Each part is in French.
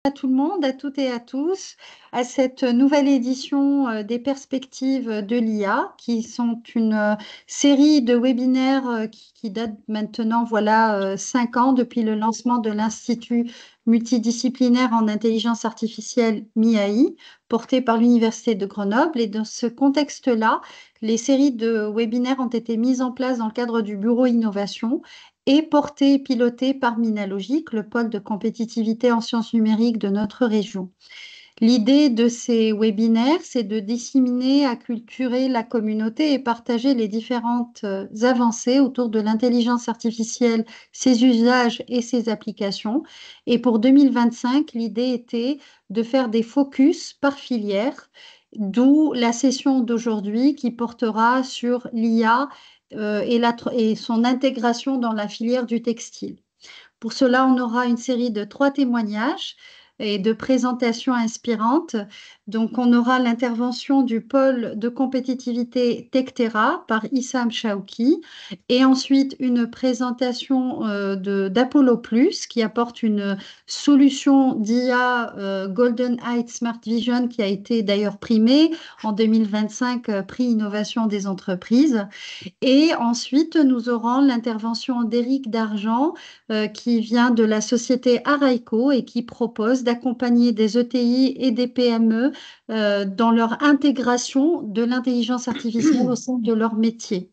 À tout le monde, à toutes et à tous, à cette nouvelle édition des perspectives de l'IA, qui sont une série de webinaires qui date maintenant, voilà, 5 ans depuis le lancement de l'Institut multidisciplinaire en intelligence artificielle MIAI, porté par l'Université de Grenoble. Et dans ce contexte-là, les séries de webinaires ont été mises en place dans le cadre du Bureau Innovation et porté et piloté par Minalogic, le pôle de compétitivité en sciences numériques de notre région. L'idée de ces webinaires, c'est de disséminer, acculturer la communauté et partager les différentes avancées autour de l'intelligence artificielle, ses usages et ses applications. Et pour 2025, l'idée était de faire des focus par filière, d'où la session d'aujourd'hui qui portera sur l'IA et son intégration dans la filière du textile. Pour cela, on aura une série de 3 témoignages et de présentations inspirantes. Donc, on aura l'intervention du pôle de compétitivité Tectera par Issam Chaouki et ensuite une présentation d'Apollo Plus qui apporte une solution d'IA Golden Eye Smart Vision qui a été d'ailleurs primée en 2025, prix innovation des entreprises. Et ensuite, nous aurons l'intervention d'Éric Dargent, qui vient de la société Araïco et qui propose d'accompagner des ETI et des PME dans leur intégration de l'intelligence artificielle au sein de leur métier.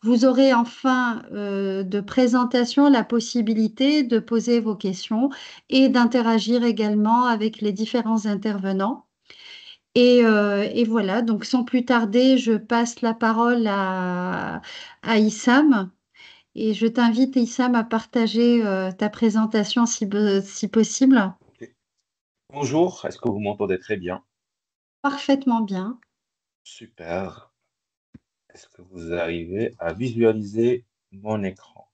Vous aurez en fin de présentation la possibilité de poser vos questions et d'interagir également avec les différents intervenants. Et voilà, donc sans plus tarder, je passe la parole à Issam. Et je t'invite, Issam, à partager ta présentation si possible. Ok. Bonjour, est-ce que vous m'entendez très bien? Parfaitement bien. Super. Est-ce que vous arrivez à visualiser mon écran?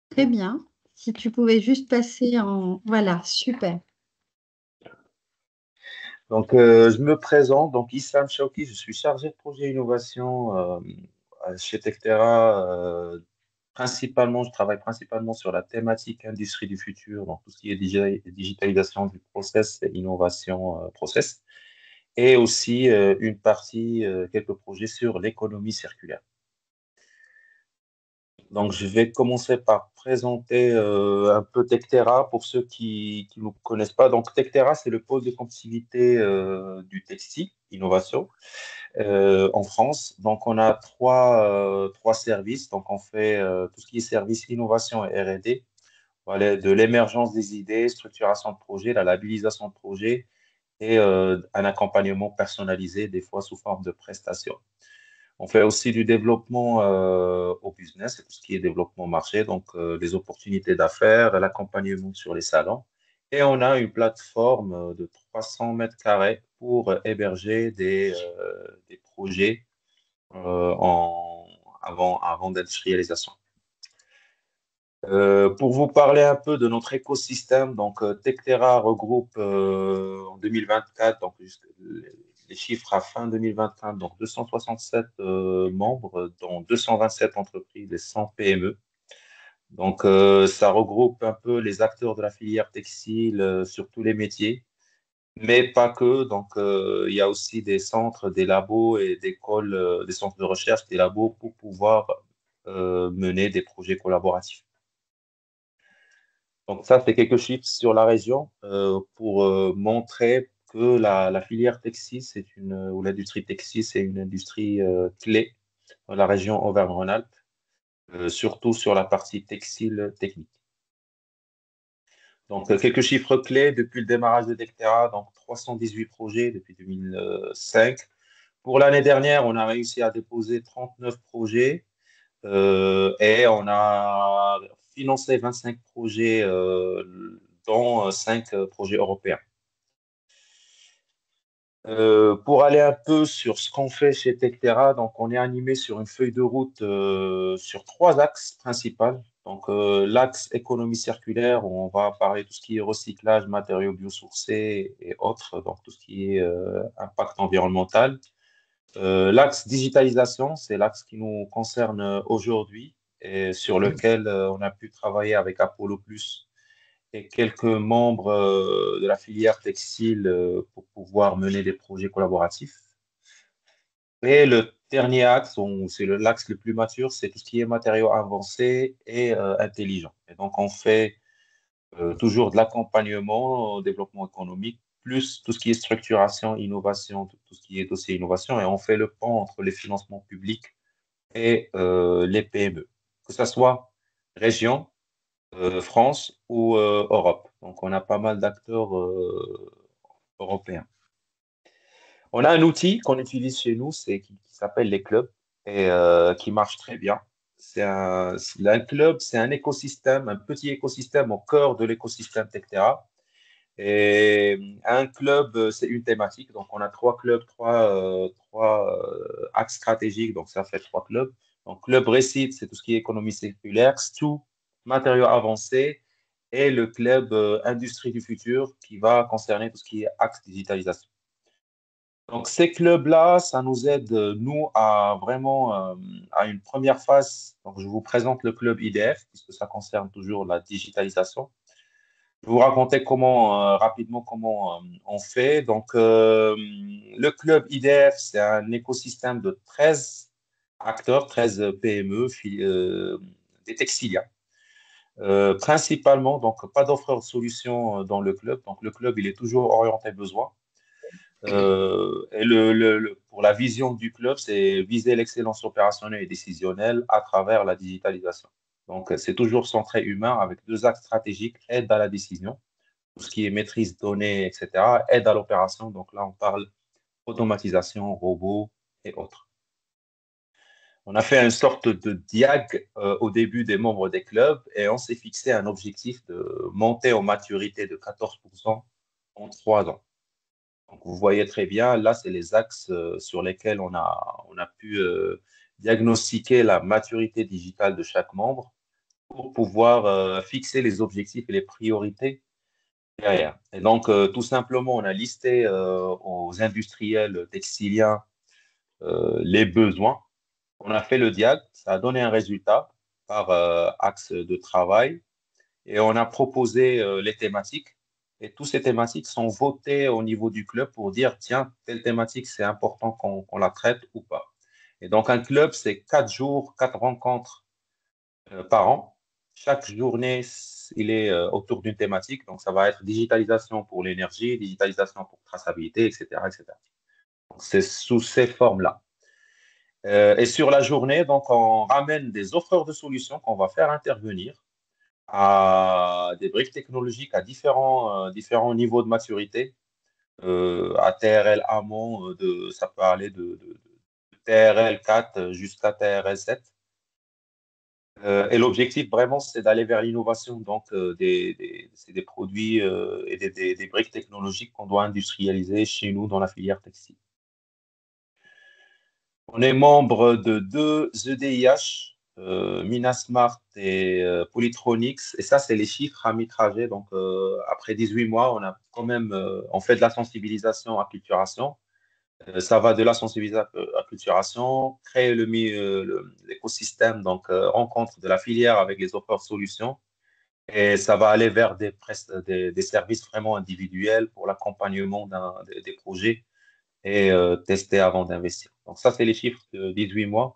Très bien. Si tu pouvais juste passer en... Voilà, super. Donc, je me présente, donc Issam Chauki, je suis chargé de projet innovation chez Tectera. Principalement, je travaille principalement sur la thématique industrie du futur, donc tout ce qui est digitalisation du process et innovation process, et aussi une partie, quelques projets sur l'économie circulaire. Donc, je vais commencer par présenter un peu Tectera pour ceux qui ne nous connaissent pas. Donc, Tectera, c'est le pôle de compétitivité du textile, innovation, en France. Donc, on a trois services. Donc, on fait tout ce qui est service innovation et R&D. Voilà, de l'émergence des idées, structuration de projet, la labellisation de projet et un accompagnement personnalisé, des fois sous forme de prestation. On fait aussi du développement au business, c'est tout ce qui est développement marché, donc les opportunités d'affaires, l'accompagnement sur les salons. Et on a une plateforme de 300 mètres carrés pour héberger des projets avant d'industrialisation. Pour vous parler un peu de notre écosystème, donc Tectera regroupe en 2024, donc les chiffres à fin 2025, donc 267 membres, dont 227 entreprises et 100 PME. Donc ça regroupe un peu les acteurs de la filière textile sur tous les métiers, mais pas que. Donc il y a aussi des centres, des labos et des écoles, des centres de recherche, des labos pour pouvoir mener des projets collaboratifs. Donc ça, c'est quelques chiffres sur la région pour montrer que la filière textile, ou l'industrie textile, c'est une industrie clé dans la région Auvergne-Rhône-Alpes, surtout sur la partie textile technique. Donc quelques chiffres clés depuis le démarrage de Dectera, donc 318 projets depuis 2005. Pour l'année dernière, on a réussi à déposer 39 projets et on a financé 25 projets, dont 5 projets européens. Pour aller un peu sur ce qu'on fait chez Tectera, donc on est animé sur une feuille de route sur 3 axes principaux. Donc l'axe économie circulaire, où on va parler de tout ce qui est recyclage, matériaux biosourcés et autres, donc tout ce qui est impact environnemental. L'axe digitalisation, c'est l'axe qui nous concerne aujourd'hui et sur lequel on a pu travailler avec Apollo Plus et quelques membres de la filière textile pour pouvoir mener des projets collaboratifs. Et le dernier axe, c'est l'axe le plus mature, c'est tout ce qui est matériaux avancés et intelligents. Et donc, on fait toujours de l'accompagnement au développement économique, plus tout ce qui est structuration, innovation, tout ce qui est dossier innovation, et on fait le pont entre les financements publics et les PME, que ce soit région, France ou Europe. Donc, on a pas mal d'acteurs européens. On a un outil qu'on utilise chez nous, qui s'appelle les clubs et qui marche très bien. Un club, c'est un écosystème, un petit écosystème au cœur de l'écosystème Tectera. Et un club, c'est une thématique. Donc, on a trois clubs, trois axes stratégiques. Donc, ça fait trois clubs. Donc, club Récit, c'est tout ce qui est économie circulaire. Stu, matériaux avancés. Et le club Industrie du futur, qui va concerner tout ce qui est axe digitalisation. Donc, ces clubs-là, ça nous aide, nous, à vraiment, à une première phase. Donc, je vous présente le club IDF, puisque ça concerne toujours la digitalisation. Je vais vous raconter rapidement comment on fait. Donc, le club IDF, c'est un écosystème de 13 acteurs, 13 PME, des textiliens. Principalement, donc pas d'offre de solutions dans le club. Donc, le club, il est toujours orienté besoin. Et pour la vision du club, c'est viser l'excellence opérationnelle et décisionnelle à travers la digitalisation. Donc, c'est toujours centré humain avec deux axes stratégiques, aide à la décision, tout ce qui est maîtrise de données, etc., aide à l'opération. Donc là, on parle automatisation, robots et autres. On a fait une sorte de diag au début des membres des clubs et on s'est fixé un objectif de monter en maturité de 14% en 3 ans. Donc, vous voyez très bien, là, c'est les axes sur lesquels on a pu diagnostiquer la maturité digitale de chaque membre pour pouvoir fixer les objectifs et les priorités derrière. Et donc, tout simplement, on a listé aux industriels textiliens les besoins. On a fait le diag, ça a donné un résultat par axe de travail et on a proposé les thématiques. Et toutes ces thématiques sont votées au niveau du club pour dire, tiens, telle thématique, c'est important qu'on la traite ou pas. Et donc, un club, c'est 4 jours, 4 rencontres par an. Chaque journée, il est autour d'une thématique. Donc, ça va être digitalisation pour l'énergie, digitalisation pour traçabilité, etc., etc. Donc, c'est sous ces formes-là. Et sur la journée, donc, on ramène des offreurs de solutions qu'on va faire intervenir à des briques technologiques à différents niveaux de maturité, à TRL amont, ça peut aller de TRL 4 jusqu'à TRL 7. Et l'objectif vraiment, c'est d'aller vers l'innovation. Donc, c'est des produits et des briques technologiques qu'on doit industrialiser chez nous dans la filière textile. On est membre de deux EDIH, Minasmart et Polytronics. Et ça, c'est les chiffres à mi-trajet. Donc, après 18 mois, on fait de la sensibilisation à acculturation. Ça va de la sensibilisation à acculturation, créer l'écosystème, donc rencontre de la filière avec les offres solutions. Et ça va aller vers des services vraiment individuels pour l'accompagnement des projets et tester avant d'investir. Donc ça, c'est les chiffres de 18 mois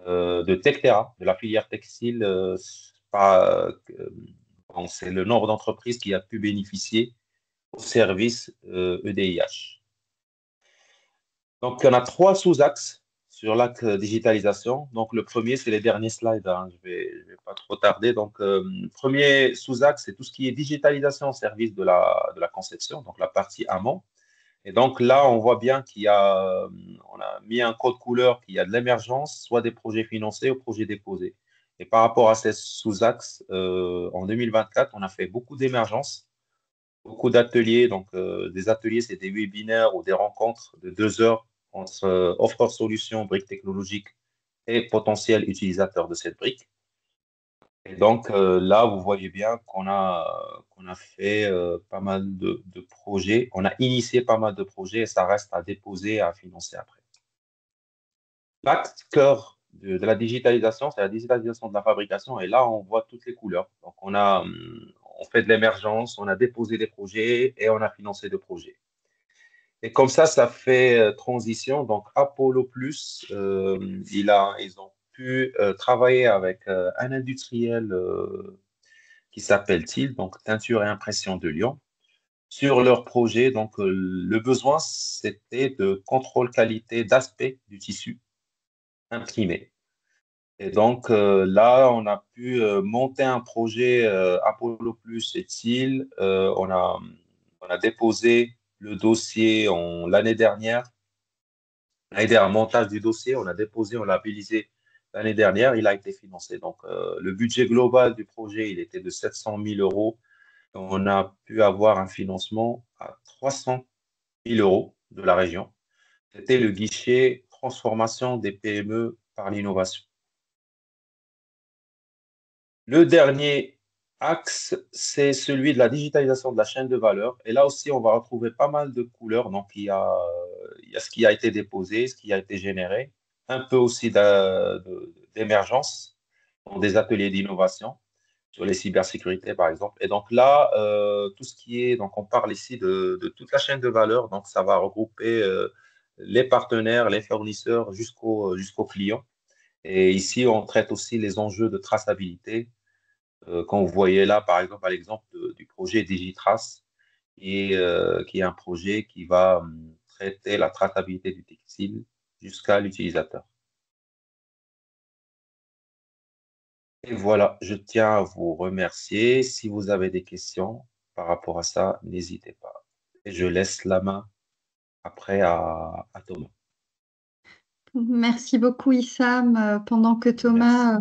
de Tectera, de la filière textile. Bon, c'est le nombre d'entreprises qui a pu bénéficier au service EDIH. Donc, on a trois sous-axes sur l'axe digitalisation. Donc, le premier, c'est les derniers slides, hein. Je vais pas trop tarder. Donc, premier sous-axe, c'est tout ce qui est digitalisation au service de la conception, donc la partie amont. Et donc là, on voit bien on a mis un code couleur qu'il y a de l'émergence, soit des projets financés ou projets déposés. Et par rapport à ces sous-axes, en 2024, on a fait beaucoup d'émergence, beaucoup d'ateliers. Donc, des ateliers, c'est des webinaires ou des rencontres de 2 heures entre offreurs solutions, briques technologiques et potentiels utilisateurs de cette brique. Et donc là, vous voyez bien qu'on a fait pas mal de projets, on a initié pas mal de projets et ça reste à déposer, à financer après. L'axe cœur de la digitalisation, c'est la digitalisation de la fabrication et là, on voit toutes les couleurs. Donc, on fait de l'émergence, on a déposé des projets et on a financé des projets. Et comme ça fait transition. Donc, Apollo Plus, ils ont pu travailler avec un industriel qui s'appelle TIL, donc Teinture et Impression de Lyon, sur leur projet. Donc, le besoin, c'était de contrôle qualité d'aspect du tissu imprimé. Et donc, là, on a pu monter un projet Apollo Plus et TIL. On a déposé le dossier l'année dernière. L'année dernière, montage du dossier, on a déposé, on l'a labellisé l'année dernière, il a été financé. Donc, le budget global du projet, il était de 700 000 euros. On a pu avoir un financement à 300 000 euros de la région. C'était le guichet transformation des PME par l'innovation. Le dernier axe, c'est celui de la digitalisation de la chaîne de valeur. Et là aussi, on va retrouver pas mal de couleurs. Donc, il y a ce qui a été déposé, ce qui a été généré, un peu aussi d'émergence dans des ateliers d'innovation sur les cybersécurités, par exemple. Et donc là, tout ce qui est, donc on parle ici de toute la chaîne de valeur. Donc, ça va regrouper les partenaires, les fournisseurs jusqu'aux clients. Et ici, on traite aussi les enjeux de traçabilité quand vous voyez là, par exemple, à l'exemple du projet Digitrace, qui est un projet qui va traiter la traçabilité du textile jusqu'à l'utilisateur. Et voilà, je tiens à vous remercier. Si vous avez des questions par rapport à ça, n'hésitez pas. Et je laisse la main après à Thomas. Merci beaucoup, Issam. Pendant que Merci. Thomas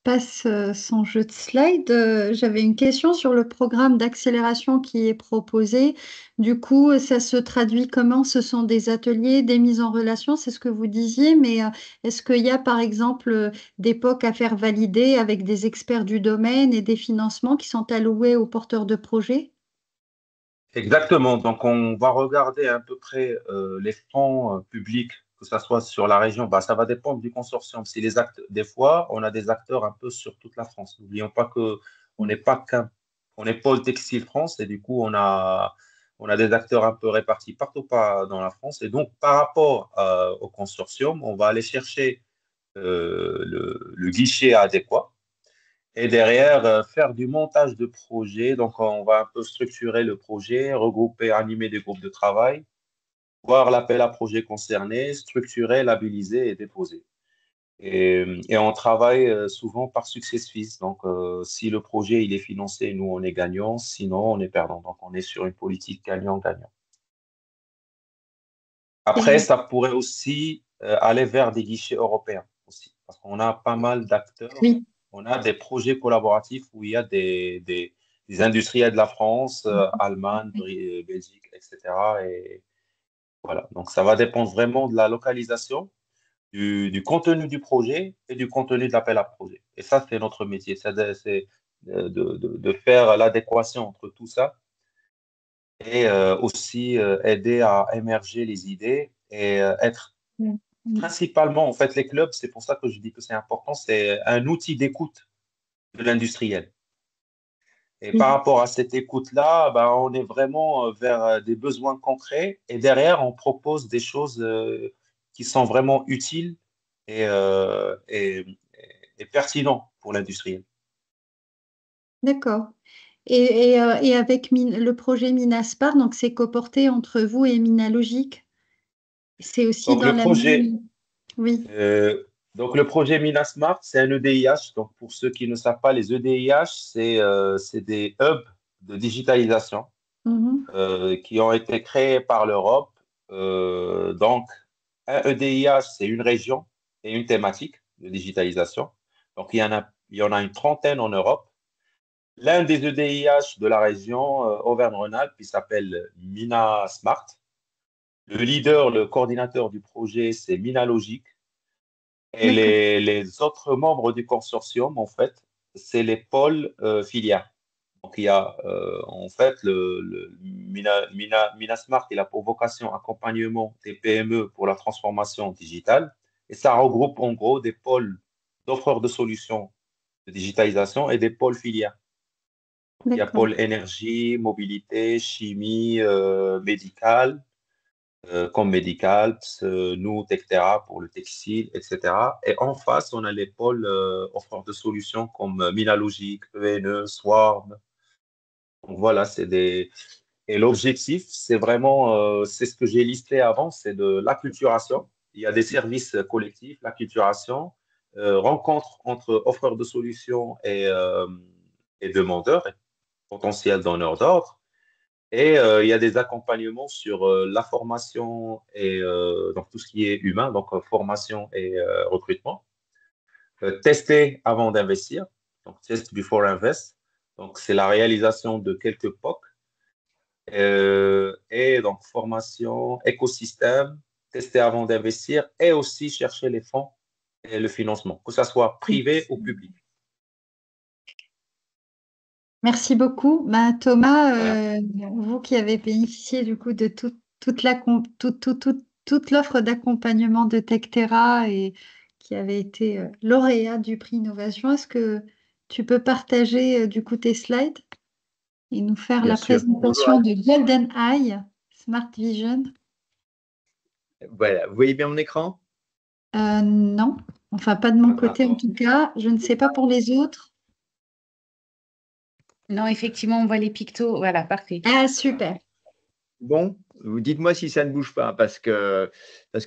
passe son jeu de slide, j'avais une question sur le programme d'accélération qui est proposé. Du coup, ça se traduit comment? Ce sont des ateliers, des mises en relation, c'est ce que vous disiez, mais est-ce qu'il y a par exemple des POC à faire valider avec des experts du domaine et des financements qui sont alloués aux porteurs de projets? Exactement. Donc, on va regarder à peu près les fonds publics, que ce soit sur la région. Bah, ça va dépendre du consortium. Si les actes, des fois, on a des acteurs un peu sur toute la France. N'oublions pas que on n'est pas qu'un, on est pôle textile France et du coup, on a des acteurs un peu répartis partout dans la France. Et donc, par rapport au consortium, on va aller chercher le guichet adéquat. Et derrière, faire du montage de projet. Donc, on va un peu structurer le projet, regrouper, animer des groupes de travail, voir l'appel à projet concerné, structurer, labelliser et déposer. Et on travaille souvent par success fees. Donc, si le projet il est financé, nous, on est gagnant. Sinon, on est perdant. Donc, on est sur une politique gagnant-gagnant. Après, Et- ça pourrait aussi aller vers des guichets européens aussi, parce qu'on a pas mal d'acteurs. Oui. On a des projets collaboratifs où il y a des industriels de la France, Allemagne, Belgique, etc. Et voilà. Donc, ça va dépendre vraiment de la localisation, du contenu du projet et du contenu de l'appel à projet. Et ça, c'est notre métier. C'est de faire l'adéquation entre tout ça et aussi aider à émerger les idées et être principalement, en fait, les clubs, c'est pour ça que je dis que c'est important, c'est un outil d'écoute de l'industriel. Et par Oui. rapport à cette écoute-là, ben, on est vraiment vers des besoins concrets et derrière, on propose des choses qui sont vraiment utiles et, et pertinentes pour l'industriel. D'accord. Et avec le projet Minaspar, donc c'est coporté entre vous et Minalogic. C'est aussi Donc, dans le la projet, même. Oui. donc, le projet Minasmart, c'est un EDIH. Donc, pour ceux qui ne savent pas, les EDIH, c'est des hubs de digitalisation Mhm. qui ont été créés par l'Europe. Donc, un EDIH, c'est une région et une thématique de digitalisation. Donc, il y en a une trentaine en Europe. L'un des EDIH de la région Auvergne-Rhône-Alpes, il s'appelle Minasmart. Le leader, le coordinateur du projet, c'est Minalogic. Et D'accord. les autres membres du consortium, en fait, c'est les pôles filières. Donc, il y a en fait le Minasmart, il a pour vocation accompagnement des PME pour la transformation digitale. Et ça regroupe en gros des pôles d'offreurs de solutions de digitalisation et des pôles filières. Il y a D'accord. pôle énergie, mobilité, chimie, médicale, comme médical, nous, Tectera pour le textile, etc. Et en face, on a les pôles offreurs de solutions comme Minalogic, ENE, Swarm. Donc voilà, c'est des. Et l'objectif, c'est vraiment, c'est ce que j'ai listé avant, c'est de l'acculturation. Il y a des services collectifs, l'acculturation, rencontre entre offreurs de solutions et demandeurs, et potentiels donneurs d'ordre. Et il y a des accompagnements sur la formation et donc tout ce qui est humain, donc formation et recrutement. Tester avant d'investir, donc test before invest. Donc c'est la réalisation de quelques POC et donc formation, écosystème, tester avant d'investir et aussi chercher les fonds et le financement, que ce soit privé ou public. Merci beaucoup. Ben, Thomas, Voilà. vous qui avez bénéficié du coup de toute toute l'offre d'accompagnement de Tectera et qui avait été lauréat du prix Innovation, est-ce que tu peux partager du coup tes slides et nous faire Bien la sûr. Bonjour à présentation de Golden Eye Smart Vision? Voilà, vous voyez bien mon écran? Non, enfin pas de mon côté en Attends. tout cas. Je ne sais pas pour les autres. Non, effectivement, on voit les pictos. Voilà, parfait. Ah, super. Bon, vous dites-moi si ça ne bouge pas, parce que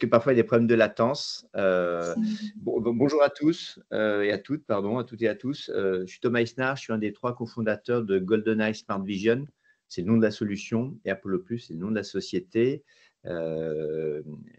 parfois il y a des problèmes de latence. Bonjour à tous et à toutes, pardon, à toutes et à tous. Je suis Thomas Eisner, je suis un des 3 cofondateurs de GoldenEye Smart Vision. C'est le nom de la solution et Apollo Plus, c'est le nom de la société.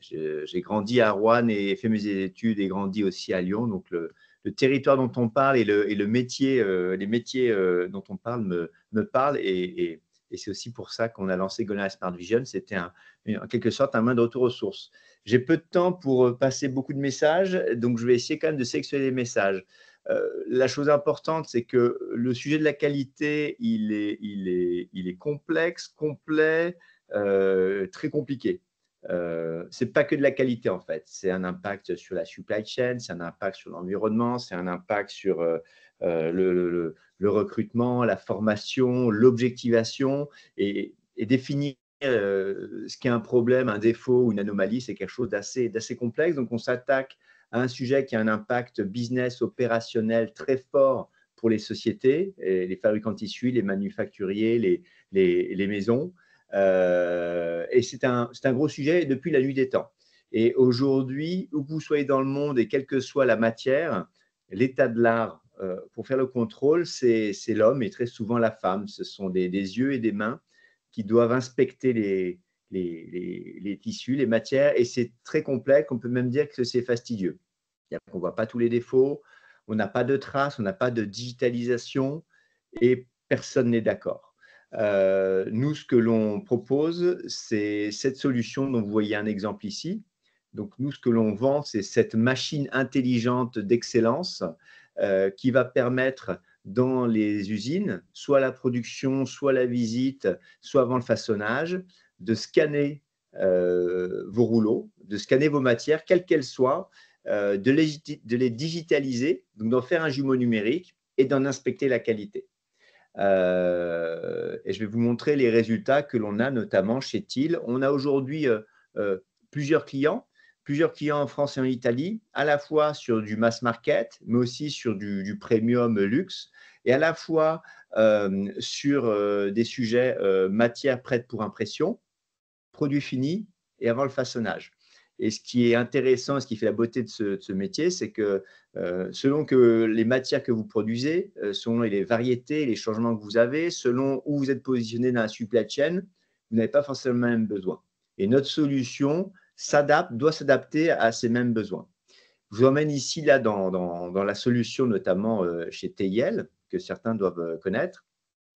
J'ai grandi à Rouen et fait mes études et grandi aussi à Lyon. Donc le territoire dont on parle et le métier, les métiers dont on parle me parlent et c'est aussi pour ça qu'on a lancé GoldenEye Smart Vision. C'était en quelque sorte un moyen de retour aux sources. J'ai peu de temps pour passer beaucoup de messages, donc je vais essayer quand même de sélectionner les messages. La chose importante, c'est que le sujet de la qualité, il est complexe, complet, très compliqué. C'est pas que de la qualité en fait, c'est un impact sur la supply chain, c'est un impact sur l'environnement, c'est un impact sur le recrutement, la formation, l'objectivation et définir ce qui est un problème, un défaut ou une anomalie, c'est quelque chose d'assez complexe. Donc, on s'attaque à un sujet qui a un impact business opérationnel très fort pour les sociétés, les fabricants de tissus, les manufacturiers, les maisons. Et c'est un gros sujet depuis la nuit des temps. Et aujourd'hui, où que vous soyez dans le monde et quelle que soit la matière, l'état de l'art, pour faire le contrôle, c'est l'homme et très souvent la femme. Ce sont des yeux et des mains qui doivent inspecter les tissus, les matières, et c'est très complexe. On peut même dire que c'est fastidieux. On ne voit pas tous les défauts, on n'a pas de traces, on n'a pas de digitalisation et personne n'est d'accord. Nous, ce que l'on propose, c'est cette solution dont vous voyez un exemple ici. Donc, nous, ce que l'on vend, c'est cette machine intelligente d'excellence qui va permettre dans les usines, soit la production, soit la visite, soit avant le façonnage, de scanner vos rouleaux, de scanner vos matières, quelles qu'elles soient, de les digitaliser, donc d'en faire un jumeau numérique et d'en inspecter la qualité. Et je vais vous montrer les résultats que l'on a notamment chez TIL. On a aujourd'hui plusieurs clients en France et en Italie, à la fois sur du mass market, mais aussi sur du premium luxe, et à la fois sur des sujets matières prêtes pour impression, produits finis et avant le façonnage. Et ce qui est intéressant, ce qui fait la beauté de ce métier, c'est que selon que les matières que vous produisez, selon les variétés, les changements que vous avez, selon où vous êtes positionné dans la supply chain, vous n'avez pas forcément le même besoin. Et notre solution doit s'adapter à ces mêmes besoins. Je vous emmène ici là dans la solution, notamment chez TIL, que certains doivent connaître.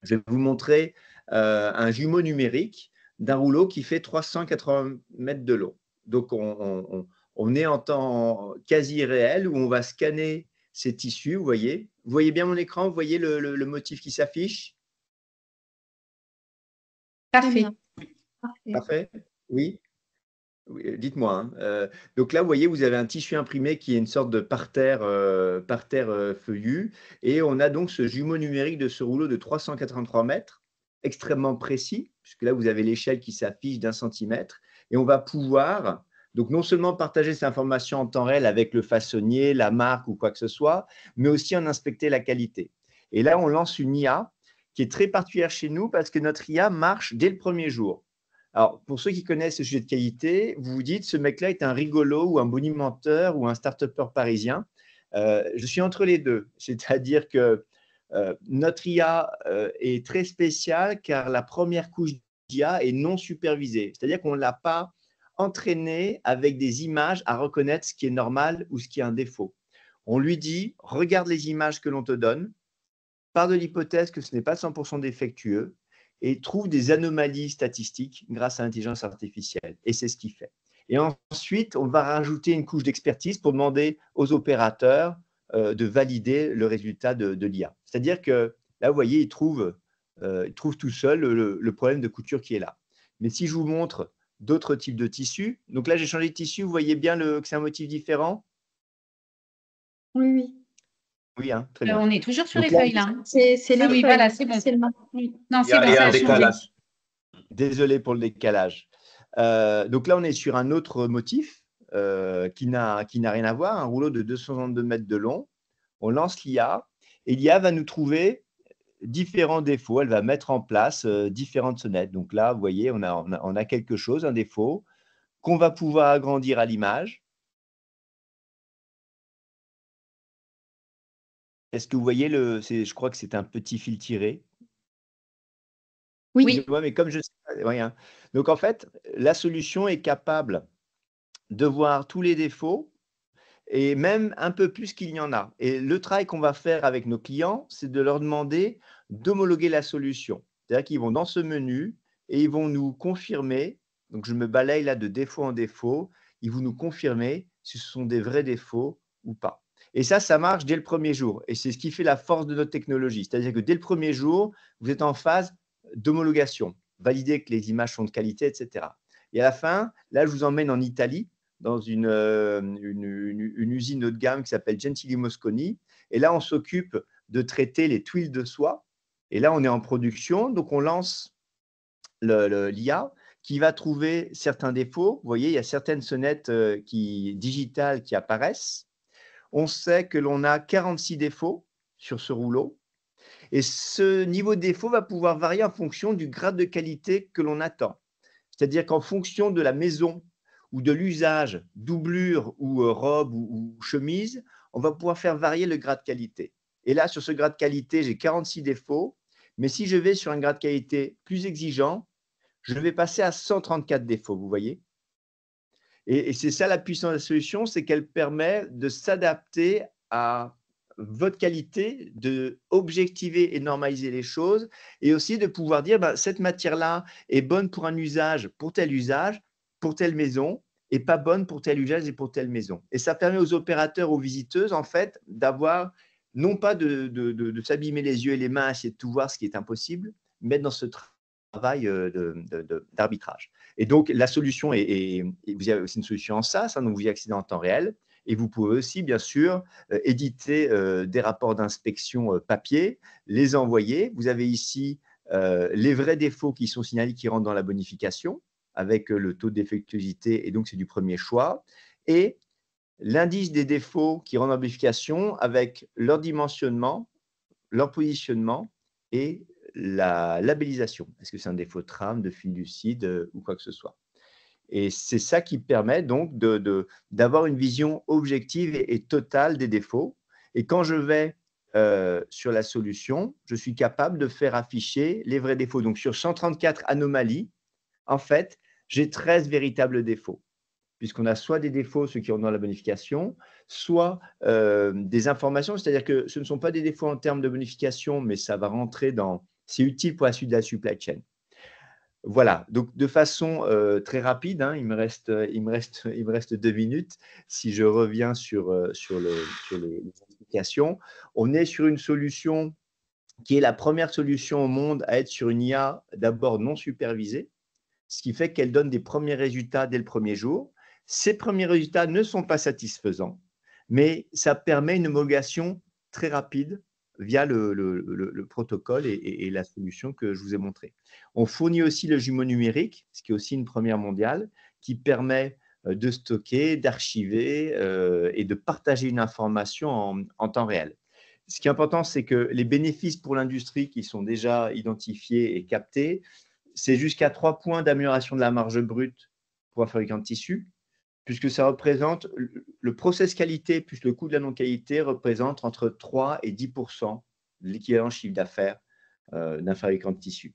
Je vais vous montrer un jumeau numérique d'un rouleau qui fait 380 mètres de long. Donc, on est en temps quasi réel où on va scanner ces tissus, vous voyez. Vous voyez bien mon écran, vous voyez le motif qui s'affiche? Très Parfait. bien. Parfait. Parfait? Oui. Oui, dites-moi, hein. Donc là, vous voyez, vous avez un tissu imprimé qui est une sorte de parterre feuillu. Et on a donc ce jumeau numérique de ce rouleau de 383 mètres, extrêmement précis, puisque là, vous avez l'échelle qui s'affiche d'1 centimètre. Et on va pouvoir, donc non seulement partager ces informations en temps réel avec le façonnier, la marque ou quoi que ce soit, mais aussi en inspecter la qualité. Et là, on lance une IA qui est très particulière chez nous parce que notre IA marche dès le premier jour. Alors, pour ceux qui connaissent ce sujet de qualité, vous vous dites, ce mec-là est un rigolo ou un bonimenteur ou un start-upper parisien. Je suis entre les deux. C'est-à-dire que notre IA est très spéciale car la première couche d'IA est non supervisée. C'est-à-dire qu'on ne l'a pas entraîné avec des images à reconnaître ce qui est normal ou ce qui est un défaut. On lui dit, regarde les images que l'on te donne, part de l'hypothèse que ce n'est pas 100% défectueux et trouve des anomalies statistiques grâce à l'intelligence artificielle. Et c'est ce qu'il fait. Et ensuite, on va rajouter une couche d'expertise pour demander aux opérateurs de valider le résultat de l'IA. C'est-à-dire que là, vous voyez, il trouve tout seul le problème de couture qui est là. Mais si je vous montre d'autres types de tissus, donc là, j'ai changé de tissu, vous voyez bien que c'est un motif différent? Oui, oui. Oui, hein, très bien. On est toujours sur Donc les là, feuilles là, hein. C'est Ah les oui, feuilles. voilà, c'est bon. C'est le Oui. Non, Il y c'est a, bon, il y a ça un a changé. décalage. désolé pour le décalage. Donc là, on est sur un autre motif qui n'a rien à voir, un rouleau de 262 mètres de long. On lance l'IA et l'IA va nous trouver différents défauts. Elle va mettre en place différentes sonnettes. Donc là, vous voyez, on a quelque chose, un défaut, qu'on va pouvoir agrandir à l'image. Est-ce que vous voyez je crois que c'est un petit fil tiré. Oui. Oui, Excusez-moi, mais comme je sais rien. Donc en fait, la solution est capable de voir tous les défauts et même un peu plus qu'il y en a. Et le travail qu'on va faire avec nos clients, c'est de leur demander d'homologuer la solution. C'est-à-dire qu'ils vont dans ce menu et ils vont nous confirmer, donc je me balaye là de défaut en défaut, ils vont nous confirmer si ce sont des vrais défauts ou pas. Et ça marche dès le premier jour. Et c'est ce qui fait la force de notre technologie. C'est-à-dire que dès le premier jour, vous êtes en phase d'homologation, valider que les images sont de qualité, etc. Et à la fin, là, je vous emmène en Italie, dans une usine haut de gamme qui s'appelle Gentili Mosconi. Et là, on s'occupe de traiter les tuiles de soie. Et là, on est en production. Donc, on lance l'IA qui va trouver certains défauts. Vous voyez, il y a certaines sonnettes digitales qui apparaissent. On sait que l'on a 46 défauts sur ce rouleau. Et ce niveau de défaut va pouvoir varier en fonction du grade de qualité que l'on attend. C'est-à-dire qu'en fonction de la maison ou de l'usage, doublure ou robe ou chemise, on va pouvoir faire varier le grade de qualité. Et là, sur ce grade de qualité, j'ai 46 défauts. Mais si je vais sur un grade de qualité plus exigeant, je vais passer à 134 défauts, vous voyez. Et c'est ça la puissance de la solution, c'est qu'elle permet de s'adapter à votre qualité, de objectiver et normaliser les choses et aussi de pouvoir dire, ben, cette matière-là est bonne pour un usage, pour telle maison et pas bonne pour tel usage et pour telle maison. Et ça permet aux opérateurs, aux visiteuses, en fait, d'avoir, non pas de s'abîmer les yeux et les mains à essayer de tout voir, ce qui est impossible, mais dans ce travail d'arbitrage. Et donc, la solution vous avez aussi une solution en SaaS, hein, donc vous y accédez en temps réel. Et vous pouvez aussi, bien sûr, éditer des rapports d'inspection papier, les envoyer. Vous avez ici les vrais défauts qui sont signalés, qui rentrent dans la bonification, avec le taux de défectuosité, et donc c'est du premier choix. Et l'indice des défauts qui rentrent en bonification avec leur dimensionnement, leur positionnement et la labellisation. Est-ce que c'est un défaut de trame, de fil lucide ou quoi que ce soit? Et c'est ça qui permet donc d'avoir une vision objective et totale des défauts. Et quand je vais sur la solution, je suis capable de faire afficher les vrais défauts. Donc sur 134 anomalies, en fait, j'ai 13 véritables défauts, puisqu'on a soit des défauts, ceux qui ont dans la bonification, soit des informations, c'est-à-dire que ce ne sont pas des défauts en termes de bonification, mais ça va rentrer dans… C'est utile pour la suite de la supply chain. Voilà, donc de façon très rapide, hein, il me reste 2 minutes. Si je reviens sur les explications, on est sur une solution qui est la première solution au monde à être sur une IA d'abord non supervisée. ce qui fait qu'elle donne des premiers résultats dès le premier jour. Ces premiers résultats ne sont pas satisfaisants, mais ça permet une homologation très rapide via le protocole et la solution que je vous ai montrée. On fournit aussi le jumeau numérique, ce qui est aussi une première mondiale, qui permet de stocker, d'archiver et de partager une information en temps réel. Ce qui est important, c'est que les bénéfices pour l'industrie qui sont déjà identifiés et captés, c'est jusqu'à 3 points d'amélioration de la marge brute pour un fabricant de tissu, puisque ça représente le process qualité plus le coût de la non-qualité représente entre 3 et 10% de l'équivalent chiffre d'affaires d'un fabricant de tissu.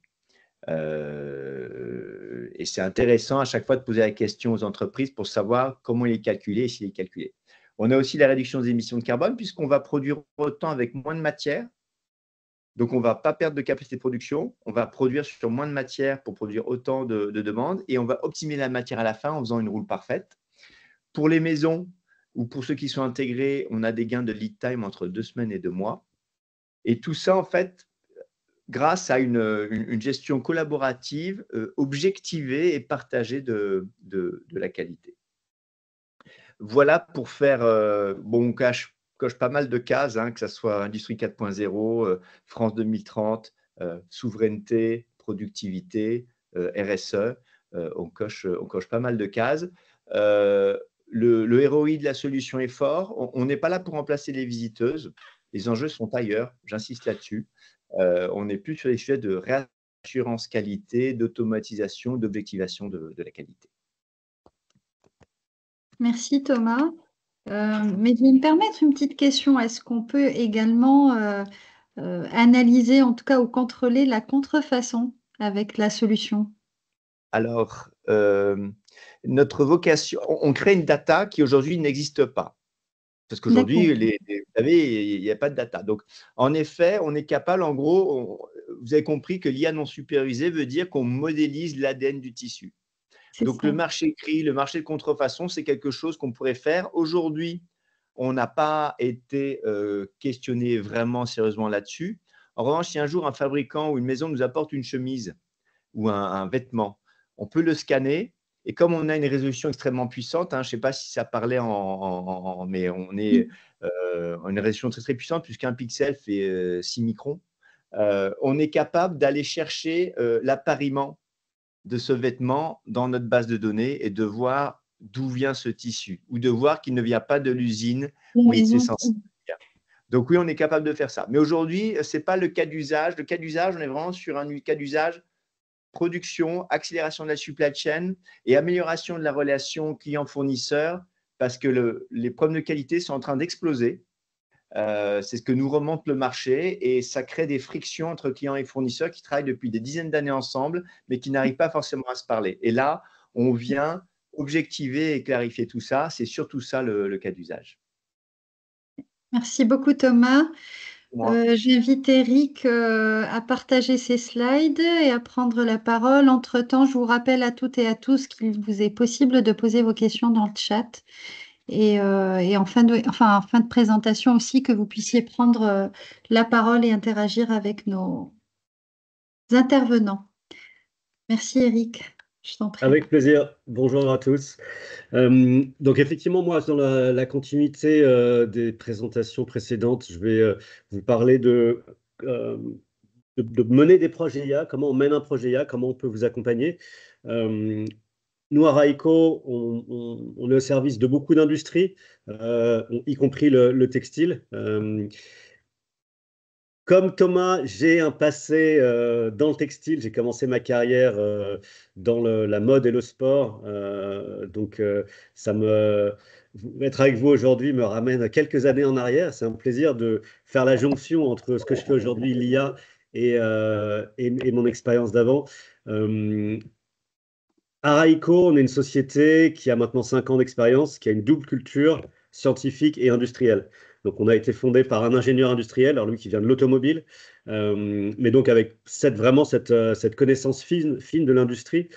Et c'est intéressant à chaque fois de poser la question aux entreprises pour savoir comment il est calculé et s'il est calculé. On a aussi la réduction des émissions de carbone puisqu'on va produire autant avec moins de matière. Donc, on ne va pas perdre de capacité de production. On va produire sur moins de matière pour produire autant de demandes et on va optimiser la matière à la fin en faisant une roule parfaite. Pour les maisons ou pour ceux qui sont intégrés, on a des gains de lead time entre 2 semaines et 2 mois. Et tout ça, en fait, grâce à une gestion collaborative, objectivée et partagée de la qualité. Voilà pour faire, bon, on coche pas mal de cases, hein, que ce soit Industrie 4.0, France 2030, souveraineté, productivité, RSE, on coche pas mal de cases. Le ROI de la solution est fort. On n'est pas là pour remplacer les visiteuses. Les enjeux sont ailleurs, j'insiste là-dessus. On est plus sur les sujets de réassurance qualité, d'automatisation, d'objectivation de la qualité. Merci Thomas. Mais je vais me permettre une petite question. Est-ce qu'on peut également analyser, en tout cas, ou contrôler la contrefaçon avec la solution? Alors, notre vocation, on crée une data qui aujourd'hui n'existe pas. Parce qu'aujourd'hui, vous savez, il n'y a pas de data. Donc, en effet, on est capable, en gros, vous avez compris que l'IA non supervisée veut dire qu'on modélise l'ADN du tissu. Donc, le marché gris, le marché de contrefaçon, c'est quelque chose qu'on pourrait faire. Aujourd'hui, on n'a pas été questionné vraiment sérieusement là-dessus. En revanche, si un jour un fabricant ou une maison nous apporte une chemise ou un vêtement, on peut le scanner. Et comme on a une résolution extrêmement puissante, hein, je ne sais pas si ça parlait mais on est une résolution très, très puissante puisqu'un pixel fait 6 microns. On est capable d'aller chercher l'appariement de ce vêtement dans notre base de données et de voir d'où vient ce tissu ou de voir qu'il ne vient pas de l'usine où il était censé venir. Donc oui, on est capable de faire ça. Mais aujourd'hui, ce n'est pas le cas d'usage. Le cas d'usage, on est vraiment sur un cas d'usage production, accélération de la supply chain et amélioration de la relation client-fournisseur parce que les problèmes de qualité sont en train d'exploser. C'est ce que nous remonte le marché et ça crée des frictions entre clients et fournisseurs qui travaillent depuis des dizaines d'années ensemble, mais qui n'arrivent pas forcément à se parler. Et là, on vient objectiver et clarifier tout ça. C'est surtout ça le cas d'usage. Merci beaucoup Thomas. J'invite Eric à partager ses slides et à prendre la parole. Entre-temps, je vous rappelle à toutes et à tous qu'il vous est possible de poser vos questions dans le chat. Et en fin de présentation aussi, que vous puissiez prendre la parole et interagir avec nos intervenants. Merci Eric, je t'en prie. Avec plaisir. Bonjour à tous. Donc effectivement, moi, dans la continuité des présentations précédentes, je vais vous parler de mener des projets IA, comment on mène un projet IA, comment on peut vous accompagner. Nous, à Raïco, on est au service de beaucoup d'industries, y compris le textile. Comme Thomas, j'ai un passé dans le textile. J'ai commencé ma carrière dans la mode et le sport. Donc, être avec vous aujourd'hui me ramène quelques années en arrière. C'est un plaisir de faire la jonction entre ce que je fais aujourd'hui, l'IA, et mon expérience d'avant. À Raïco, on est une société qui a maintenant 5 ans d'expérience, qui a une double culture scientifique et industrielle. Donc, on a été fondé par un ingénieur industriel, alors lui qui vient de l'automobile, mais donc avec vraiment cette connaissance fine de l'industrie,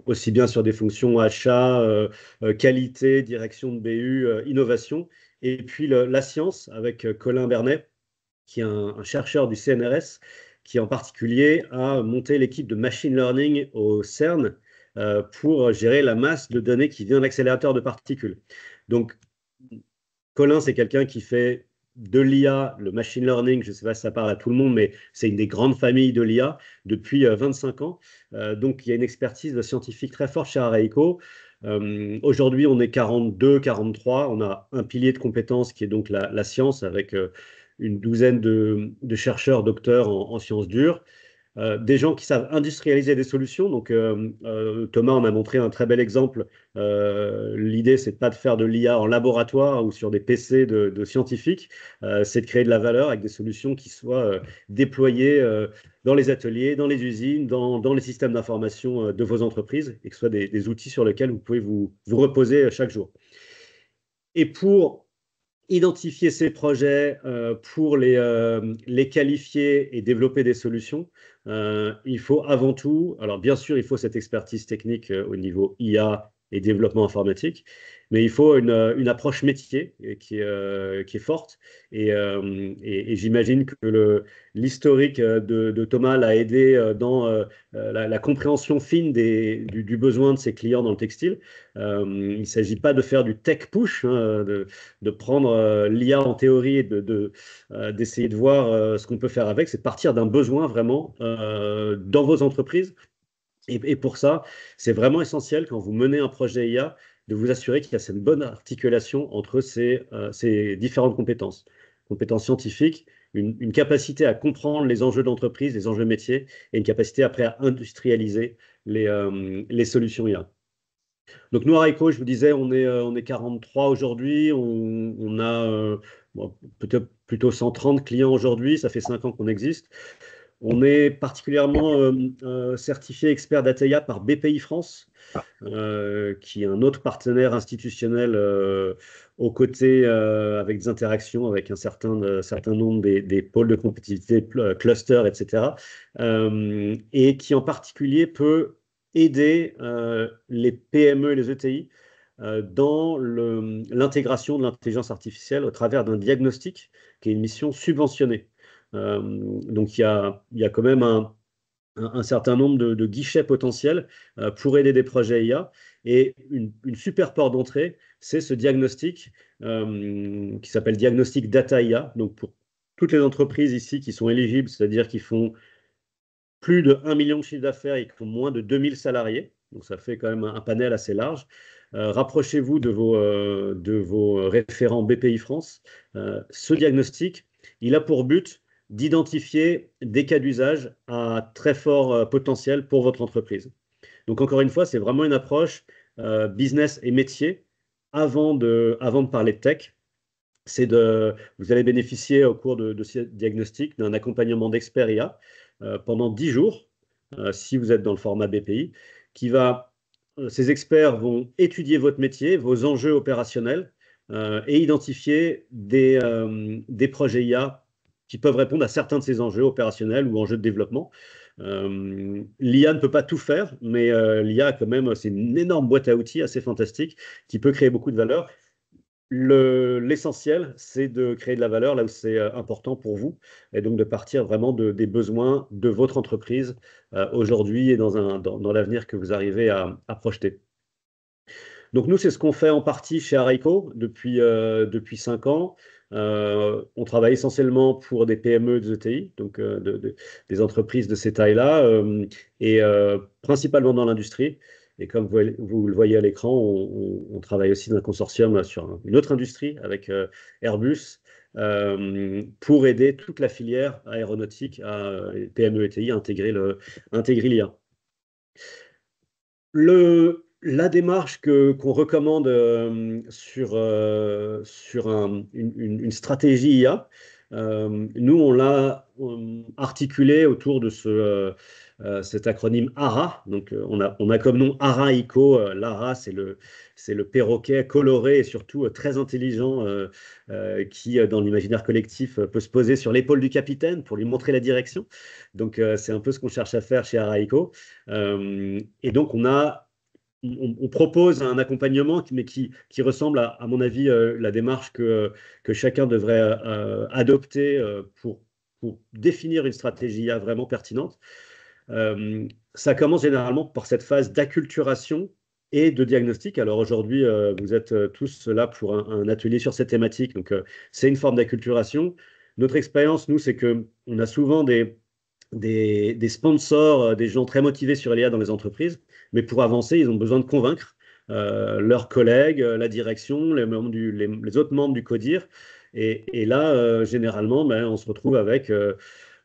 aussi bien sur des fonctions achat, qualité, direction de BU, innovation, et puis la science avec Colin Bernet, qui est un chercheur du CNRS, qui en particulier a monté l'équipe de machine learning au CERN pour gérer la masse de données qui vient de l'accélérateur de particules. Donc, Colin, c'est quelqu'un qui fait de l'IA, le machine learning, je ne sais pas si ça parle à tout le monde, mais c'est une des grandes familles de l'IA depuis 25 ans. Donc, il y a une expertise scientifique très forte chez Araïko. Aujourd'hui, on est 42, 43. On a un pilier de compétences qui est donc la science, avec une douzaine de chercheurs, docteurs en sciences dures. Des gens qui savent industrialiser des solutions. Donc, Thomas en a montré un très bel exemple. L'idée, c'est pas de faire de l'IA en laboratoire ou sur des PC de scientifiques. C'est de créer de la valeur avec des solutions qui soient déployées dans les ateliers, dans les usines, dans les systèmes d'information de vos entreprises, et que ce soit des outils sur lesquels vous pouvez vous reposer chaque jour. Et pour identifier ces projets, pour les qualifier et développer des solutions, il faut avant tout, alors bien sûr, il faut cette expertise technique au niveau IA et développement informatique, mais il faut une approche métier qui est forte. Et j'imagine que l'historique de Thomas l'a aidé dans la compréhension fine du besoin de ses clients dans le textile. Il ne s'agit pas de faire du tech push, hein, de prendre l'IA en théorie et d'essayer de voir ce qu'on peut faire avec. C'est de partir d'un besoin vraiment dans vos entreprises. Et pour ça, c'est vraiment essentiel quand vous menez un projet IA de vous assurer qu'il y a cette bonne articulation entre ces différentes compétences. Compétences scientifiques, une capacité à comprendre les enjeux d'entreprise, les enjeux métiers, et une capacité après à industrialiser les solutions IA. Donc nous, à Araïko, je vous disais, on est 43 aujourd'hui, on a peut-être plutôt 130 clients aujourd'hui, ça fait 5 ans qu'on existe. On est particulièrement certifié expert d'ATEIA par BPI France, qui est un autre partenaire institutionnel aux côtés, avec des interactions avec un certain nombre des pôles de compétitivité, clusters, etc. Et qui en particulier peut aider les PME et les ETI dans l'intégration de l'intelligence artificielle au travers d'un diagnostic qui est une mission subventionnée. Donc il y a quand même un certain nombre de guichets potentiels pour aider des projets IA. Et une super porte d'entrée, c'est ce diagnostic qui s'appelle Diagnostic Data IA. Donc pour toutes les entreprises ici qui sont éligibles, c'est-à-dire qui font plus de 1 million de chiffre d'affaires et qui ont moins de 2000 salariés, donc ça fait quand même un panel assez large. Rapprochez-vous de vos référents BPI France. Ce diagnostic, il a pour but d'identifier des cas d'usage à très fort potentiel pour votre entreprise. Donc encore une fois, c'est vraiment une approche business et métier avant de parler de tech. Vous allez bénéficier au cours de ce diagnostic d'un accompagnement d'experts IA pendant 10 jours, si vous êtes dans le format BPI, ces experts vont étudier votre métier, vos enjeux opérationnels et identifier des projets IA qui peuvent répondre à certains de ces enjeux opérationnels ou enjeux de développement. L'IA ne peut pas tout faire, mais l'IA, quand même, c'est une énorme boîte à outils assez fantastique qui peut créer beaucoup de valeur. L'essentiel, c'est de créer de la valeur là où c'est important pour vous, et donc de partir vraiment des besoins de votre entreprise aujourd'hui et dans l'avenir que vous arrivez à projeter. Donc nous, c'est ce qu'on fait en partie chez Araïko depuis 5 ans. On travaille essentiellement pour des PME, des ETI, donc des entreprises de ces tailles-là, et principalement dans l'industrie. Et comme vous le voyez à l'écran, on travaille aussi dans un consortium sur une autre industrie avec Airbus pour aider toute la filière aéronautique, PME et ETI, à intégrer l'IA. La démarche qu'on recommande sur une stratégie IA, nous, on l'a articulé autour de cet acronyme ARA. Donc, on a comme nom Araïko. L'ARA, c'est le perroquet coloré et surtout très intelligent qui, dans l'imaginaire collectif, peut se poser sur l'épaule du capitaine pour lui montrer la direction. Donc, c'est un peu ce qu'on cherche à faire chez Araïko. Et donc, on propose un accompagnement, mais qui ressemble à mon avis, la démarche que chacun devrait adopter pour pour définir une stratégie IA vraiment pertinente, ça commence généralement par cette phase d'acculturation et de diagnostic. Alors aujourd'hui, vous êtes tous là pour un atelier sur cette thématique, donc c'est une forme d'acculturation. Notre expérience, nous, c'est qu'on a souvent des sponsors, des gens très motivés sur l'IA dans les entreprises, mais pour avancer, ils ont besoin de convaincre leurs collègues, la direction, les autres membres du CODIR. Et là, généralement, on se retrouve avec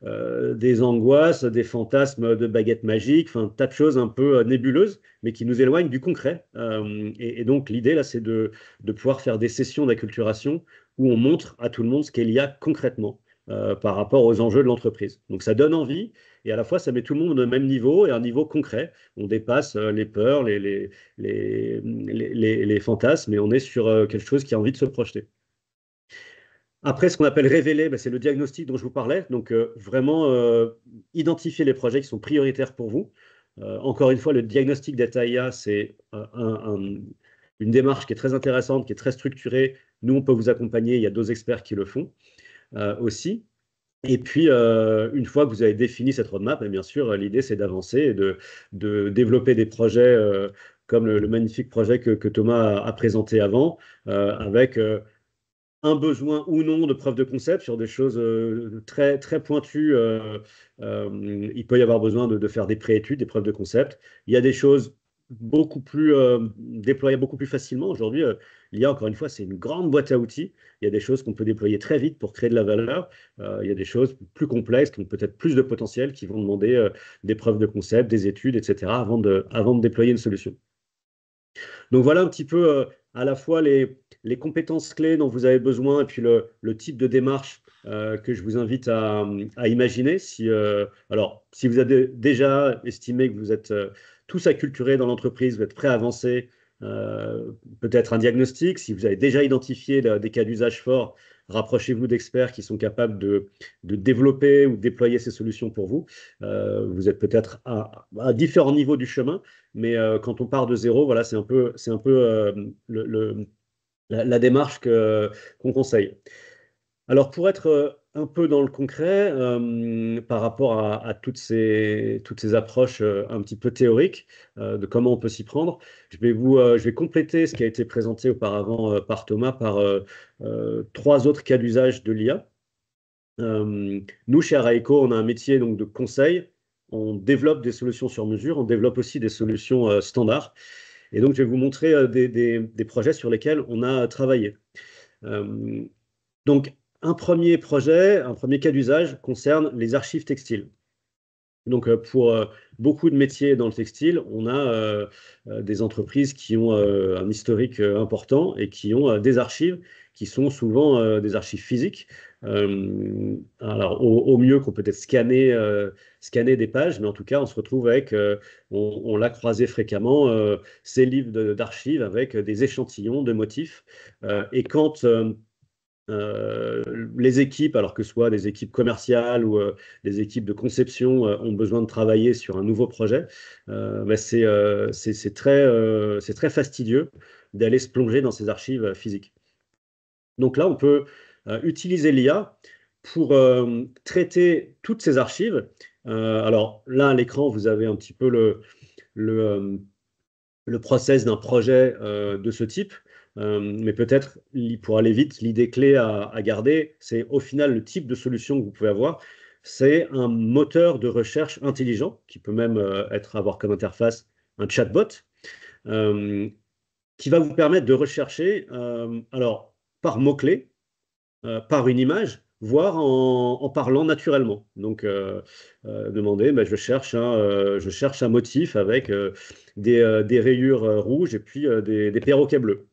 des angoisses, des fantasmes de baguettes magiques, enfin, un tas de choses un peu nébuleuses, mais qui nous éloignent du concret. Et donc, l'idée, là, c'est de pouvoir faire des sessions d'acculturation où on montre à tout le monde ce qu'est l'IA concrètement par rapport aux enjeux de l'entreprise. Donc, ça donne envie et à la fois, ça met tout le monde au même niveau et un niveau concret. On dépasse les peurs, les fantasmes et on est sur quelque chose qui a envie de se projeter. Après, ce qu'on appelle révéler, c'est le diagnostic dont je vous parlais. Donc, vraiment identifier les projets qui sont prioritaires pour vous. Encore une fois, le diagnostic data IA, c'est une démarche qui est très intéressante, qui est très structurée. Nous, on peut vous accompagner. Il y a 2 experts qui le font aussi. Et puis, une fois que vous avez défini cette roadmap, bien sûr, l'idée, c'est d'avancer et de développer des projets comme le magnifique projet que Thomas a présenté avant, avec un besoin ou non de preuve de concept sur des choses très, très pointues. Il peut y avoir besoin de faire des préétudes, des preuves de concept. Il y a des choses beaucoup plus déployables beaucoup plus facilement. Aujourd'hui, l'IA, encore une fois, c'est une grande boîte à outils. Il y a des choses qu'on peut déployer très vite pour créer de la valeur. Il y a des choses plus complexes, qui ont peut-être plus de potentiel, qui vont demander des preuves de concept, des études, etc., avant de déployer une solution. Donc voilà un petit peu à la fois les compétences clés dont vous avez besoin et puis le type de démarche que je vous invite à imaginer. Alors, si vous avez déjà estimé que vous êtes tous acculturés dans l'entreprise, vous êtes prêts à avancer, peut-être un diagnostic. Si vous avez déjà identifié des cas d'usage forts, rapprochez-vous d'experts qui sont capables de développer ou de déployer ces solutions pour vous. Vous êtes peut-être à différents niveaux du chemin, mais quand on part de zéro, voilà, c'est un peu la démarche qu'on conseille. Alors, pour être un peu dans le concret, par rapport à toutes ces approches un petit peu théoriques de comment on peut s'y prendre, je vais compléter ce qui a été présenté auparavant par Thomas par 3 autres cas d'usage de l'IA. Nous, chez Araeco, on a un métier donc, de conseil. On développe des solutions sur mesure, on développe aussi des solutions standards. Et donc, je vais vous montrer des projets sur lesquels on a travaillé. Donc, un premier cas d'usage concerne les archives textiles. Donc, pour beaucoup de métiers dans le textile, on a des entreprises qui ont un historique important et qui ont des archives qui sont souvent des archives physiques. Alors, au mieux qu'on peut peut-être scanner des pages, mais en tout cas, on se retrouve avec, on l'a croisé fréquemment, ces livres d'archives avec des échantillons de motifs. Et quand les équipes, alors que ce soit des équipes commerciales ou des équipes de conception, ont besoin de travailler sur un nouveau projet, c'est très fastidieux d'aller se plonger dans ces archives physiques. Donc là, on peut utiliser l'IA pour traiter toutes ces archives. Alors là, à l'écran, vous avez un petit peu le process d'un projet de ce type. Mais peut-être, pour aller vite, l'idée clé à garder, c'est au final le type de solution que vous pouvez avoir. C'est un moteur de recherche intelligent, qui peut même avoir comme interface un chatbot, qui va vous permettre de rechercher alors, par mots-clés, par une image, voire en parlant naturellement. Donc, demander, je cherche un motif avec des rayures rouges et puis des perroquets bleus.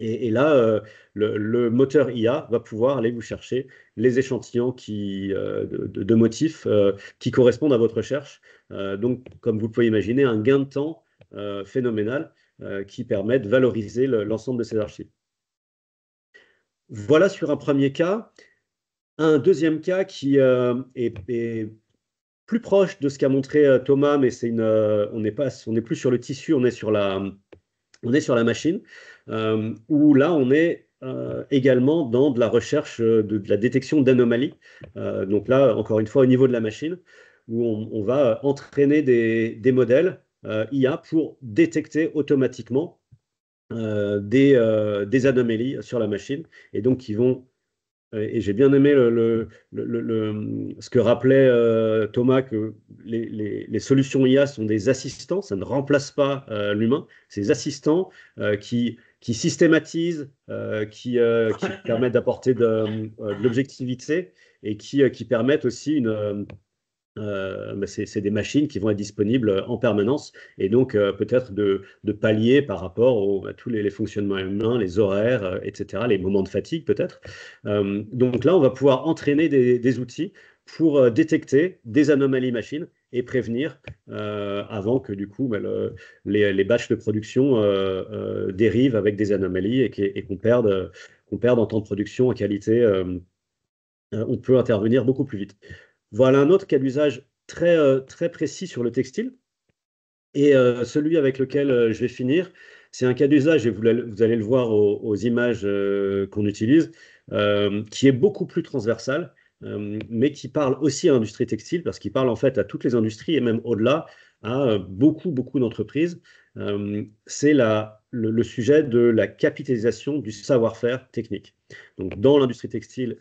Et là, le moteur IA va pouvoir aller vous chercher les échantillons de motifs qui correspondent à votre recherche. Donc, comme vous pouvez imaginer, un gain de temps phénoménal qui permet de valoriser l'ensemble de ces archives. Voilà sur un premier cas. Un deuxième cas qui est plus proche de ce qu'a montré Thomas, mais on n'est plus sur le tissu, on est sur la machine, où là, on est également dans de la recherche de la détection d'anomalies. Donc là, encore une fois, au niveau de la machine, où on va entraîner des modèles IA pour détecter automatiquement des anomalies sur la machine, et donc qui vont et j'ai bien aimé ce que rappelait Thomas, que les solutions IA sont des assistants, ça ne remplace pas l'humain, c'est des assistants qui systématisent, qui permettent d'apporter de l'objectivité et qui permettent aussi c'est des machines qui vont être disponibles en permanence, et donc peut-être de pallier par rapport à tous les fonctionnements humains, les horaires, etc., les moments de fatigue peut-être. Donc là, on va pouvoir entraîner des outils pour détecter des anomalies machines et prévenir avant que du coup les batchs de production dérivent avec des anomalies et qu'on perde en temps de production, en qualité. On peut intervenir beaucoup plus vite. Voilà un autre cas d'usage très précis sur le textile. Et celui avec lequel je vais finir, c'est un cas d'usage, et vous allez le voir aux images qu'on utilise, qui est beaucoup plus transversal, mais qui parle aussi à l'industrie textile, parce qu'il parle en fait à toutes les industries, et même au-delà, à beaucoup d'entreprises. C'est le sujet de la capitalisation du savoir-faire technique. Donc dans l'industrie textile,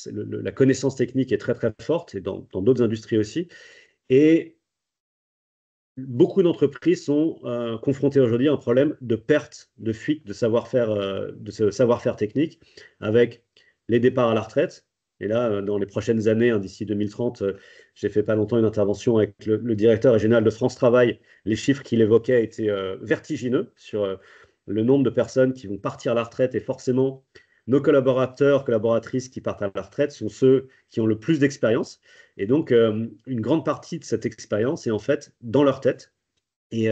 la connaissance technique est très forte, et dans d'autres industries aussi. Et beaucoup d'entreprises sont confrontées aujourd'hui à un problème de perte, de fuite de savoir-faire technique, avec les départs à la retraite. Et là, dans les prochaines années, d'ici 2030, j'ai fait pas longtemps une intervention avec le directeur général de France Travail. Les chiffres qu'il évoquait étaient vertigineux sur le nombre de personnes qui vont partir à la retraite, et forcément, nos collaborateurs, collaboratrices qui partent à la retraite sont ceux qui ont le plus d'expérience. Et donc, une grande partie de cette expérience est en fait dans leur tête. Et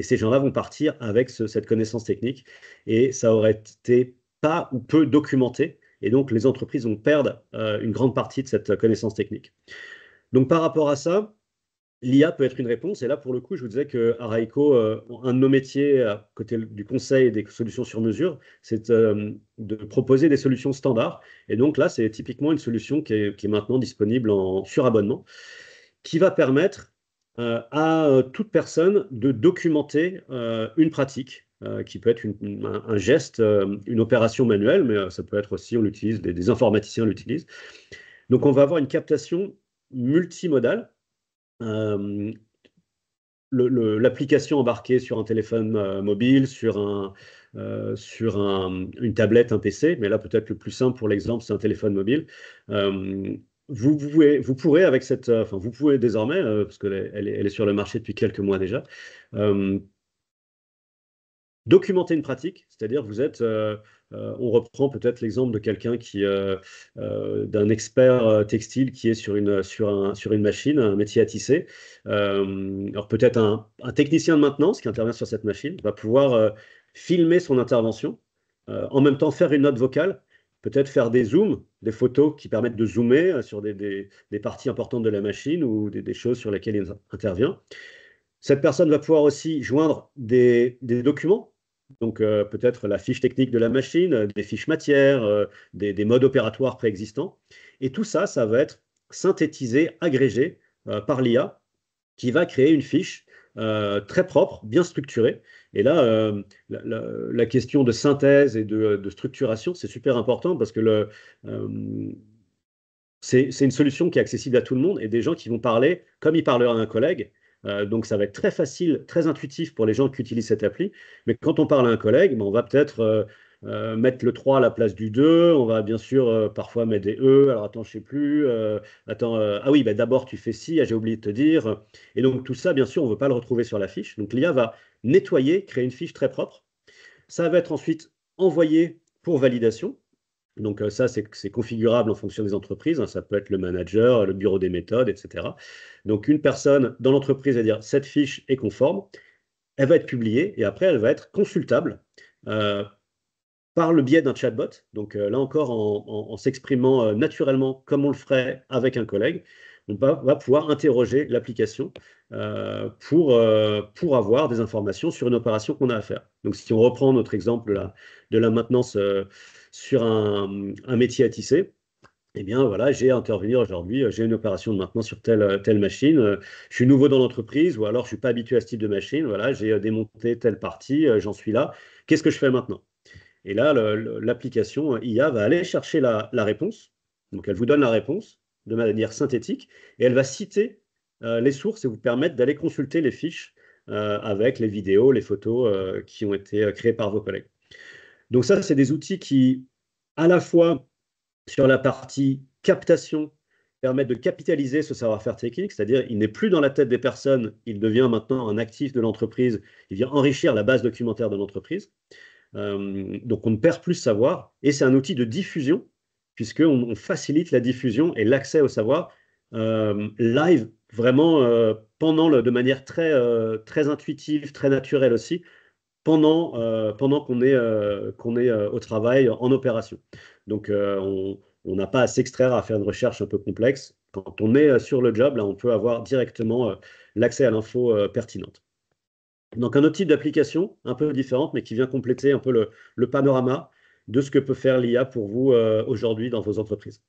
ces gens-là vont partir avec cette connaissance technique. Et ça aurait été pas ou peu documenté. Et donc, les entreprises vont perdre une grande partie de cette connaissance technique. Donc, par rapport à ça, l'IA peut être une réponse. Et là, pour le coup, je vous disais qu'à Raïco, un de nos métiers, à côté du conseil et des solutions sur mesure, c'est de proposer des solutions standards. Et donc là, c'est typiquement une solution qui est maintenant disponible sur abonnement, qui va permettre à toute personne de documenter une pratique, qui peut être un geste, une opération manuelle, mais ça peut être aussi, on l'utilise, des informaticiens l'utilisent. Donc, on va avoir une captation multimodale. L'application embarquée sur un téléphone mobile, sur une tablette, un PC, mais là peut-être le plus simple pour l'exemple, c'est un téléphone mobile. Vous pourrez avec vous pouvez désormais, parce qu'elle est sur le marché depuis quelques mois déjà, documenter une pratique, c'est-à-dire on reprend peut-être l'exemple de quelqu'un d'un expert textile qui est sur une machine, un métier à tisser. Alors peut-être un technicien de maintenance qui intervient sur cette machine va pouvoir filmer son intervention, en même temps faire une note vocale, peut-être faire des zooms, des photos qui permettent de zoomer sur des parties importantes de la machine ou des choses sur lesquelles il intervient. Cette personne va pouvoir aussi joindre des documents. Donc peut-être la fiche technique de la machine, des fiches matières, des modes opératoires préexistants. Et tout ça, ça va être synthétisé, agrégé par l'IA, qui va créer une fiche très propre, bien structurée. Et là, la question de synthèse et de structuration, c'est super important, parce que c'est une solution qui est accessible à tout le monde, et des gens qui vont parler comme ils parleraient à un collègue. Donc, ça va être très facile, très intuitif pour les gens qui utilisent cette appli. Mais quand on parle à un collègue, on va peut-être mettre le 3 à la place du 2. On va bien sûr parfois mettre des E. Alors, attends, je ne sais plus. Ah oui, d'abord, tu fais ci. Ah, j'ai oublié de te dire. Et donc, tout ça, bien sûr, on ne veut pas le retrouver sur la fiche. Donc, l'IA va nettoyer, créer une fiche très propre. Ça va être ensuite envoyé pour validation. Donc ça, c'est configurable en fonction des entreprises. Ça peut être le manager, le bureau des méthodes, etc. Donc une personne dans l'entreprise va dire cette fiche est conforme, elle va être publiée, et après elle va être consultable par le biais d'un chatbot. Donc là encore, en s'exprimant naturellement comme on le ferait avec un collègue. on va pouvoir interroger l'application pour avoir des informations sur une opération qu'on a à faire. Donc, si on reprend notre exemple de la maintenance sur un métier à tisser, eh bien, voilà, j'ai à intervenir aujourd'hui, j'ai une opération de maintenance sur telle machine, je suis nouveau dans l'entreprise ou alors je ne suis pas habitué à ce type de machine, voilà, j'ai démonté telle partie, j'en suis là, qu'est-ce que je fais maintenant? Et là, l'application IA va aller chercher la réponse, donc elle vous donne la réponse de manière synthétique et elle va citer les sources et vous permettre d'aller consulter les fiches avec les vidéos, les photos qui ont été créées par vos collègues. Donc ça, c'est des outils qui, à la fois, sur la partie captation, permettent de capitaliser ce savoir-faire technique, c'est-à-dire il n'est plus dans la tête des personnes, il devient maintenant un actif de l'entreprise, il vient enrichir la base documentaire de l'entreprise. Donc on ne perd plus savoir, et c'est un outil de diffusion, puisqu'on facilite la diffusion et l'accès au savoir live, vraiment de manière très intuitive, très naturelle aussi, pendant qu'on est au travail en opération. Donc, on n'a pas à s'extraire, à faire une recherche un peu complexe. Quand on est sur le job, là, on peut avoir directement l'accès à l'info pertinente. Donc, un autre type d'application un peu différente, mais qui vient compléter un peu le panorama de ce que peut faire l'IA pour vous aujourd'hui dans vos entreprises.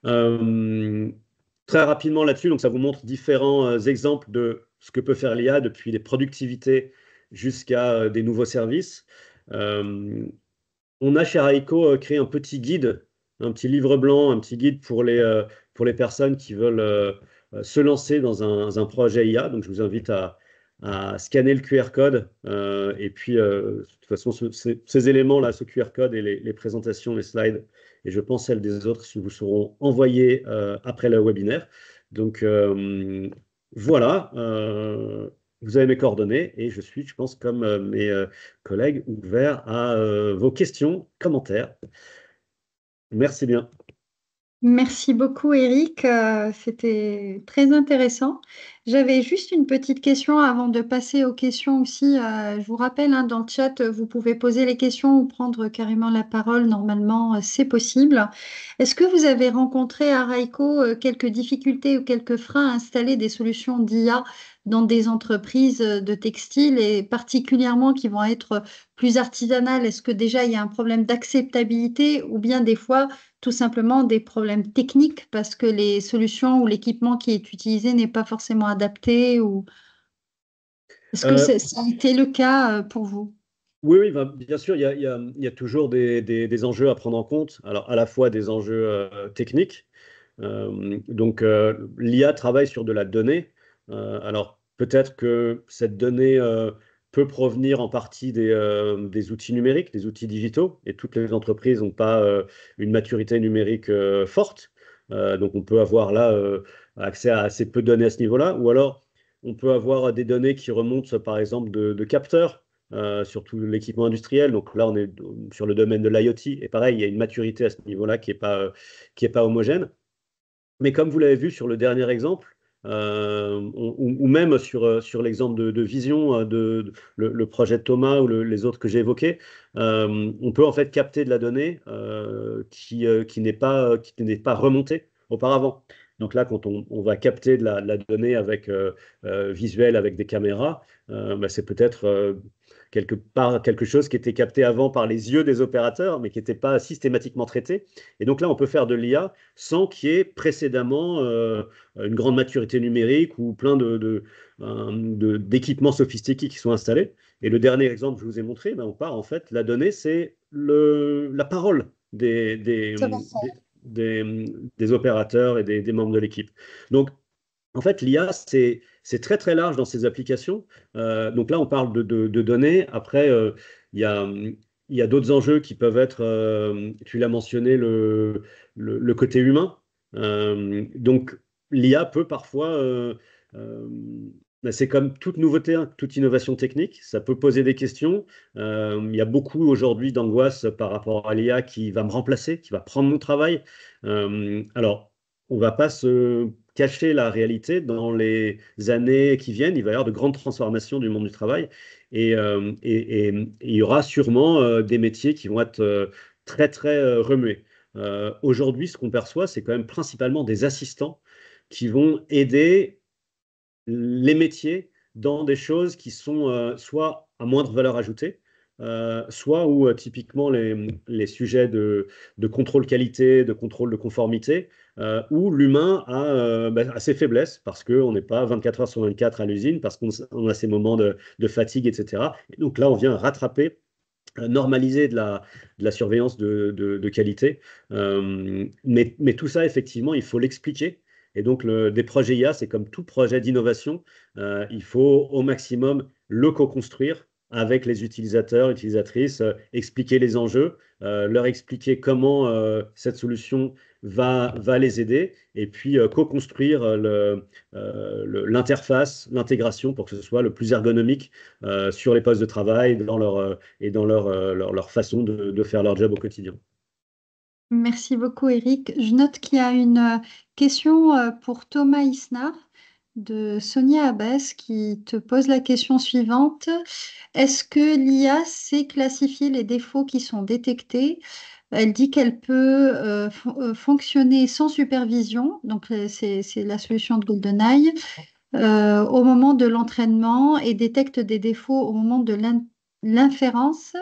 Très rapidement là-dessus, donc ça vous montre différents exemples de ce que peut faire l'IA, depuis les productivités jusqu'à des nouveaux services. On a chez Raiko créé un petit guide, un petit livre blanc, un petit guide pour les personnes qui veulent se lancer dans un projet IA. Donc je vous invite à scanner le QR code et puis de toute façon ces éléments-là, ce QR code et les présentations, les slides, et je pense celles des autres vous seront envoyées après le webinaire. Donc voilà, vous avez mes coordonnées et je suis, je pense, comme mes collègues, ouvert à vos questions, commentaires. Merci bien. Merci beaucoup, Eric. C'était très intéressant. J'avais juste une petite question avant de passer aux questions aussi. Je vous rappelle, hein, dans le chat, vous pouvez poser les questions ou prendre carrément la parole. Normalement, c'est possible. Est-ce que vous avez rencontré à Raiko quelques difficultés ou quelques freins à installer des solutions d'IA dans des entreprises de textile et particulièrement qui vont être plus artisanales? Est-ce que déjà il y a un problème d'acceptabilité ou bien des fois tout simplement des problèmes techniques parce que les solutions ou l'équipement qui est utilisé n'est pas forcément adapté ou est-ce que ça a été le cas pour vous? Oui, oui, bien sûr, il y a toujours des enjeux à prendre en compte. Alors, à la fois des enjeux techniques. Donc, l'IA travaille sur de la donnée. Alors, peut-être que cette donnée peut provenir en partie des outils numériques, des outils digitaux, et toutes les entreprises n'ont pas une maturité numérique forte. Donc, on peut avoir là accès à assez peu de données à ce niveau-là. Ou alors, on peut avoir des données qui remontent, par exemple, de capteurs. Surtout l'équipement industriel. Donc là, on est sur le domaine de l'IoT. Et pareil, il y a une maturité à ce niveau-là qui est pas homogène. Mais comme vous l'avez vu sur le dernier exemple, ou même sur l'exemple de Vision, le projet de Thomas ou les autres que j'ai évoqués, on peut en fait capter de la donnée qui n'est pas remontée auparavant. Donc là, quand on va capter de la donnée avec visuel, avec des caméras, bah, c'est peut-être quelque chose qui était capté avant par les yeux des opérateurs, mais qui n'était pas systématiquement traité. Et donc là, on peut faire de l'IA sans qu'il y ait précédemment une grande maturité numérique ou plein d'équipements sophistiqués qui sont installés. Et le dernier exemple que je vous ai montré, ben, on part en fait, la donnée, c'est la parole des opérateurs et des membres de l'équipe. Donc, en fait, l'IA, c'est très, très large dans ses applications. Donc là, on parle de données. Après, il y a d'autres enjeux qui peuvent être, tu l'as mentionné, le côté humain. Donc, l'IA peut parfois, c'est comme toute nouveauté, hein, toute innovation technique, ça peut poser des questions. Il y a beaucoup aujourd'hui d'angoisse par rapport à l'IA qui va me remplacer, qui va prendre mon travail. Alors, on ne va pas se cacher la réalité. Dans les années qui viennent, il va y avoir de grandes transformations du monde du travail et il y aura sûrement des métiers qui vont être très, très remués. Aujourd'hui, ce qu'on perçoit, c'est quand même principalement des assistants qui vont aider les métiers dans des choses qui sont soit à moindre valeur ajoutée, soit où typiquement les sujets de contrôle qualité, de contrôle de conformité, où l'humain a ses faiblesses parce qu'on n'est pas 24 heures sur 24 à l'usine, parce qu'on a ces moments de fatigue, etc. Et donc là, on vient rattraper, normaliser de la surveillance de qualité. Mais tout ça, effectivement, il faut l'expliquer. Et donc, des projets IA, c'est comme tout projet d'innovation. Il faut au maximum le co-construire avec les utilisateurs, utilisatrices, expliquer les enjeux, leur expliquer comment cette solution va les aider, et puis co-construire l'interface, l'intégration pour que ce soit le plus ergonomique sur les postes de travail et dans leur façon de faire leur job au quotidien. Merci beaucoup, Eric. Je note qu'il y a une question pour Thomas Isnard de Sonia Abbès qui te pose la question suivante. Est-ce que l'IA sait classifier les défauts qui sont détectés? Elle dit qu'elle peut fonctionner sans supervision, donc c'est la solution de GoldenEye, au moment de l'entraînement et détecte des défauts au moment de l'inférence.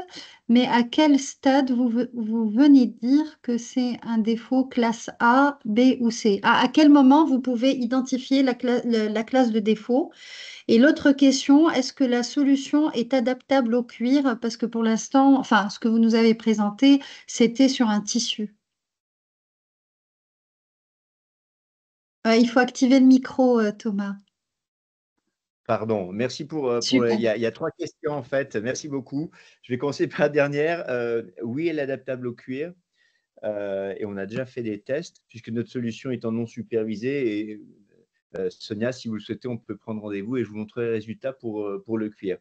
Mais à quel stade vous venez de dire que c'est un défaut classe A, B ou C? À quel moment vous pouvez identifier la classe de défaut? Et l'autre question, est-ce que la solution est adaptable au cuir? Parce que pour l'instant, enfin, ce que vous nous avez présenté, c'était sur un tissu. Il faut activer le micro, Thomas. Pardon, merci Super. il y a 3 questions en fait. Merci beaucoup. Je vais commencer par la dernière. Oui, elle est adaptable au cuir. Et on a déjà fait des tests puisque notre solution étant non supervisée. Et Sonia, si vous le souhaitez, on peut prendre rendez-vous et je vous montrerai les résultats pour le cuir.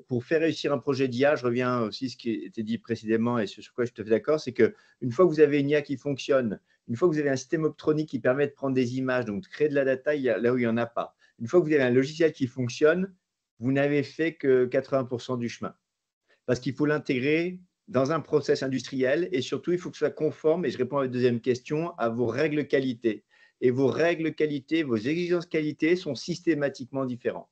Pour faire réussir un projet d'IA, je reviens aussi à ce qui était dit précédemment et sur quoi je te fais d'accord, c'est qu'une fois que vous avez une IA qui fonctionne, une fois que vous avez un système optronique qui permet de prendre des images, donc de créer de la data là où il n'y en a pas, une fois que vous avez un logiciel qui fonctionne, vous n'avez fait que 80% du chemin. Parce qu'il faut l'intégrer dans un process industriel et surtout, il faut que ce soit conforme, et je réponds à votre deuxième question, à vos règles qualité. Et vos règles qualité, vos exigences qualité sont systématiquement différentes.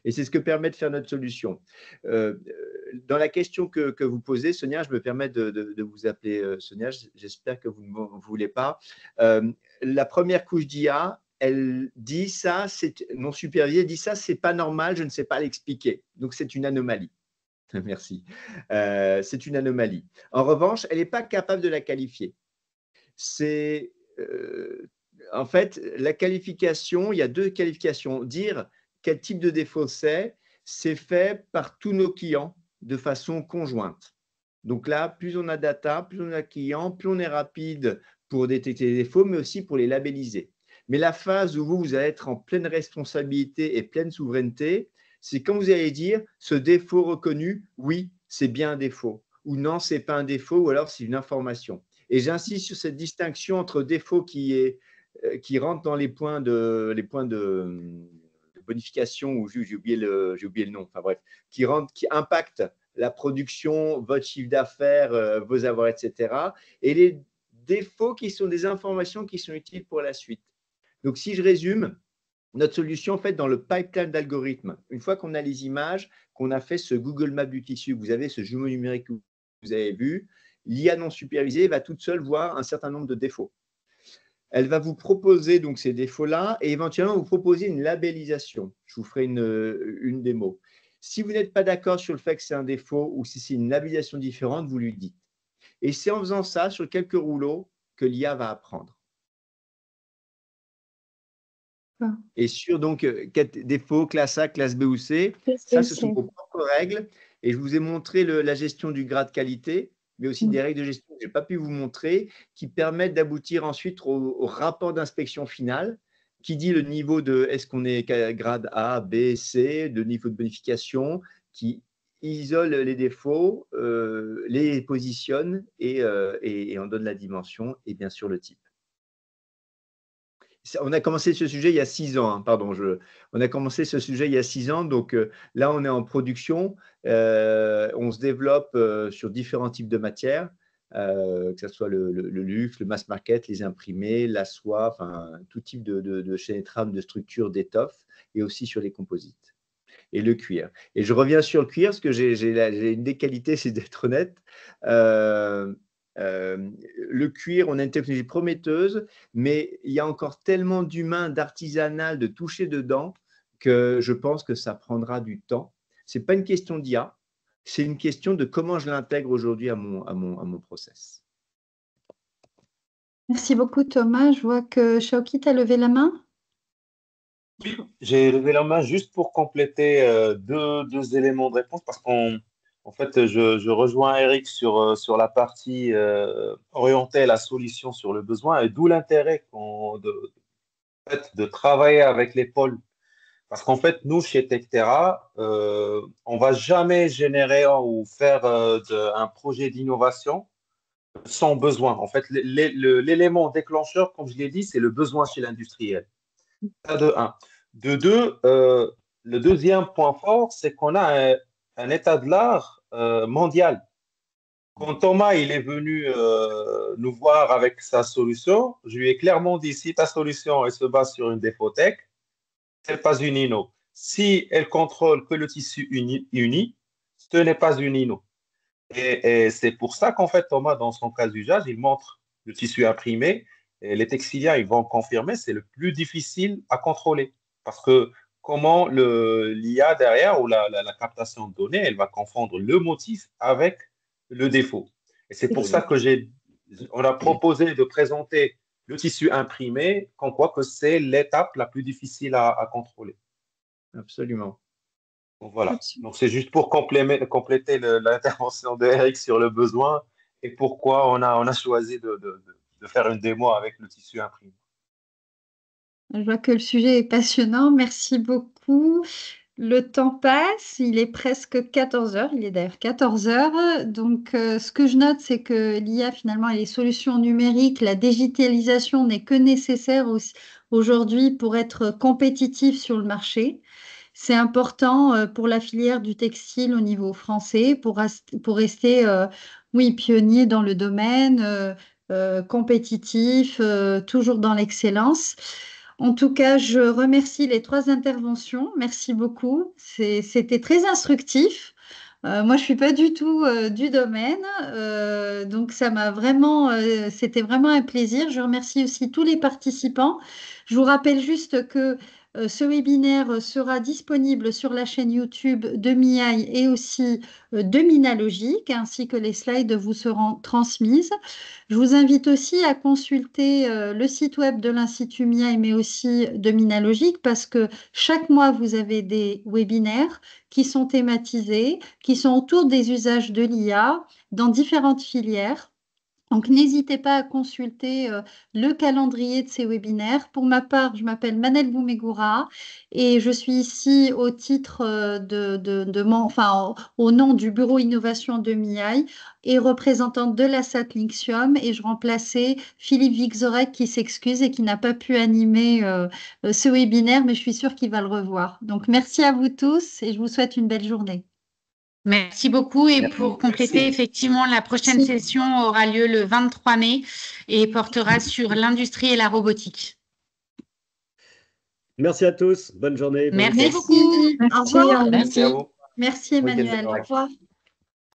Et c'est ce que permet de faire notre solution. Dans la question que vous posez, Sonia, je me permets de vous appeler Sonia, j'espère que vous ne m'en voulez pas. La première couche d'IA, elle dit ça, c'est non supervisé, elle dit ça, c'est pas normal, je ne sais pas l'expliquer. Donc, c'est une anomalie. Merci. C'est une anomalie. En revanche, elle n'est pas capable de la qualifier. C'est en fait la qualification, il y a 2 qualifications. Dire quel type de défaut c'est fait par tous nos clients de façon conjointe. Donc là, plus on a data, plus on a clients, plus on est rapide pour détecter les défauts, mais aussi pour les labelliser. Mais la phase où vous allez être en pleine responsabilité et pleine souveraineté, c'est quand vous allez dire ce défaut reconnu, oui, c'est bien un défaut, ou non, c'est pas un défaut, ou alors c'est une information. Et j'insiste sur cette distinction entre défaut qui rentre dans les points de bonification, ou j'ai oublié le nom, enfin bref, qui impactent la production, votre chiffre d'affaires, vos avoirs, etc. Et les défauts qui sont des informations qui sont utiles pour la suite. Donc, si je résume, notre solution, en fait, dans le pipeline d'algorithmes, une fois qu'on a les images, qu'on a fait ce Google Maps du tissu, vous avez ce jumeau numérique que vous avez vu, l'IA non supervisée va toute seule voir un certain nombre de défauts. Elle va vous proposer donc ces défauts-là et éventuellement vous proposer une labellisation. Je vous ferai une démo. Si vous n'êtes pas d'accord sur le fait que c'est un défaut ou si c'est une labellisation différente, vous lui dites. Et c'est en faisant ça sur quelques rouleaux que l'IA va apprendre. Et sur donc défauts, classe A, classe B ou C, ça, ce sont vos propres règles. Et je vous ai montré la gestion du grade qualité, mais aussi des règles de gestion que je n'ai pas pu vous montrer, qui permettent d'aboutir ensuite au rapport d'inspection finale, qui dit le niveau de est-ce qu'on est grade A, B, C, de niveau de bonification, qui isole les défauts, les positionne et en donne la dimension et bien sûr le type. On a commencé ce sujet il y a 6 ans, hein, pardon. On a commencé ce sujet il y a 6 ans, donc là, on est en production. On se développe sur différents types de matières. que ce soit le luxe, le mass market, les imprimés, la soie, enfin, tout type de chaîne et trame, de structure, d'étoffe, et aussi sur les composites. Et le cuir. Et je reviens sur le cuir, parce que j'ai une des qualités, c'est d'être honnête. Le cuir, on a une technologie prometteuse, mais il y a encore tellement d'humain, d'artisanal, de toucher dedans, que je pense que ça prendra du temps. Ce n'est pas une question d'IA, c'est une question de comment je l'intègre aujourd'hui à mon process. Merci beaucoup, Thomas. Je vois que Shaoki t'a levé la main. Oui, j'ai levé la main juste pour compléter deux éléments de réponse parce qu'en fait, je rejoins Eric sur la partie orienter la solution sur le besoin et d'où l'intérêt en fait, de travailler avec les pôles. Parce qu'en fait, nous, chez Tectera, on va jamais générer ou faire un projet d'innovation sans besoin. En fait, l'élément déclencheur, comme je l'ai dit, c'est le besoin chez l'industriel. Ça, de un. De deux, le deuxième point fort, c'est qu'on a un état de l'art mondial. Quand Thomas il est venu nous voir avec sa solution, je lui ai clairement dit, si ta solution elle se base sur une défotech, ce n'est pas une INO. Si elle contrôle que le tissu uni, ce n'est pas une INO. Et c'est pour ça qu'en fait, Thomas, dans son cas d'usage, il montre le tissu imprimé. Et les textiliens, ils vont confirmer, c'est le plus difficile à contrôler. Parce que comment l'IA derrière ou la captation de données, elle va confondre le motif avec le défaut. Et c'est pour ça que on a proposé de présenter le tissu imprimé, comme quoi que c'est l'étape la plus difficile à contrôler. Absolument. Donc voilà. Donc c'est juste pour compléter l'intervention d'Eric sur le besoin et pourquoi on a choisi de faire une démo avec le tissu imprimé. Je vois que le sujet est passionnant. Merci beaucoup. Le temps passe, il est presque 14 heures, il est d'ailleurs 14 heures. Donc, ce que je note, c'est que l'IA, finalement, et les solutions numériques, la digitalisation n'est que nécessaire aujourd'hui pour être compétitif sur le marché. C'est important pour la filière du textile au niveau français, pour rester, oui, pionnier dans le domaine, compétitif, toujours dans l'excellence. En tout cas, je remercie les trois interventions. Merci beaucoup. C'était très instructif. Moi, je suis pas du tout du domaine, donc c'était vraiment un plaisir. Je remercie aussi tous les participants. Je vous rappelle juste que ce webinaire sera disponible sur la chaîne YouTube de MIAI et aussi de Minalogic, ainsi que les slides vous seront transmises. Je vous invite aussi à consulter le site web de l'Institut MIAI, mais aussi de Minalogic, parce que chaque mois, vous avez des webinaires qui sont thématisés, qui sont autour des usages de l'IA dans différentes filières. Donc, n'hésitez pas à consulter le calendrier de ces webinaires. Pour ma part, je m'appelle Manel Boumegoura et je suis ici au titre au nom du Bureau Innovation de MIAI et représentante de la SAT Linxium. Et je remplaçais Philippe Vixorek qui s'excuse et qui n'a pas pu animer ce webinaire, mais je suis sûre qu'il va le revoir. Donc, merci à vous tous et je vous souhaite une belle journée. Merci beaucoup. Et pour compléter, effectivement, la prochaine session aura lieu le 23 mai et portera sur l'industrie et la robotique. Merci à tous. Bonne journée. Merci beaucoup. Au revoir. Merci à vous. Merci Emmanuel. Au revoir.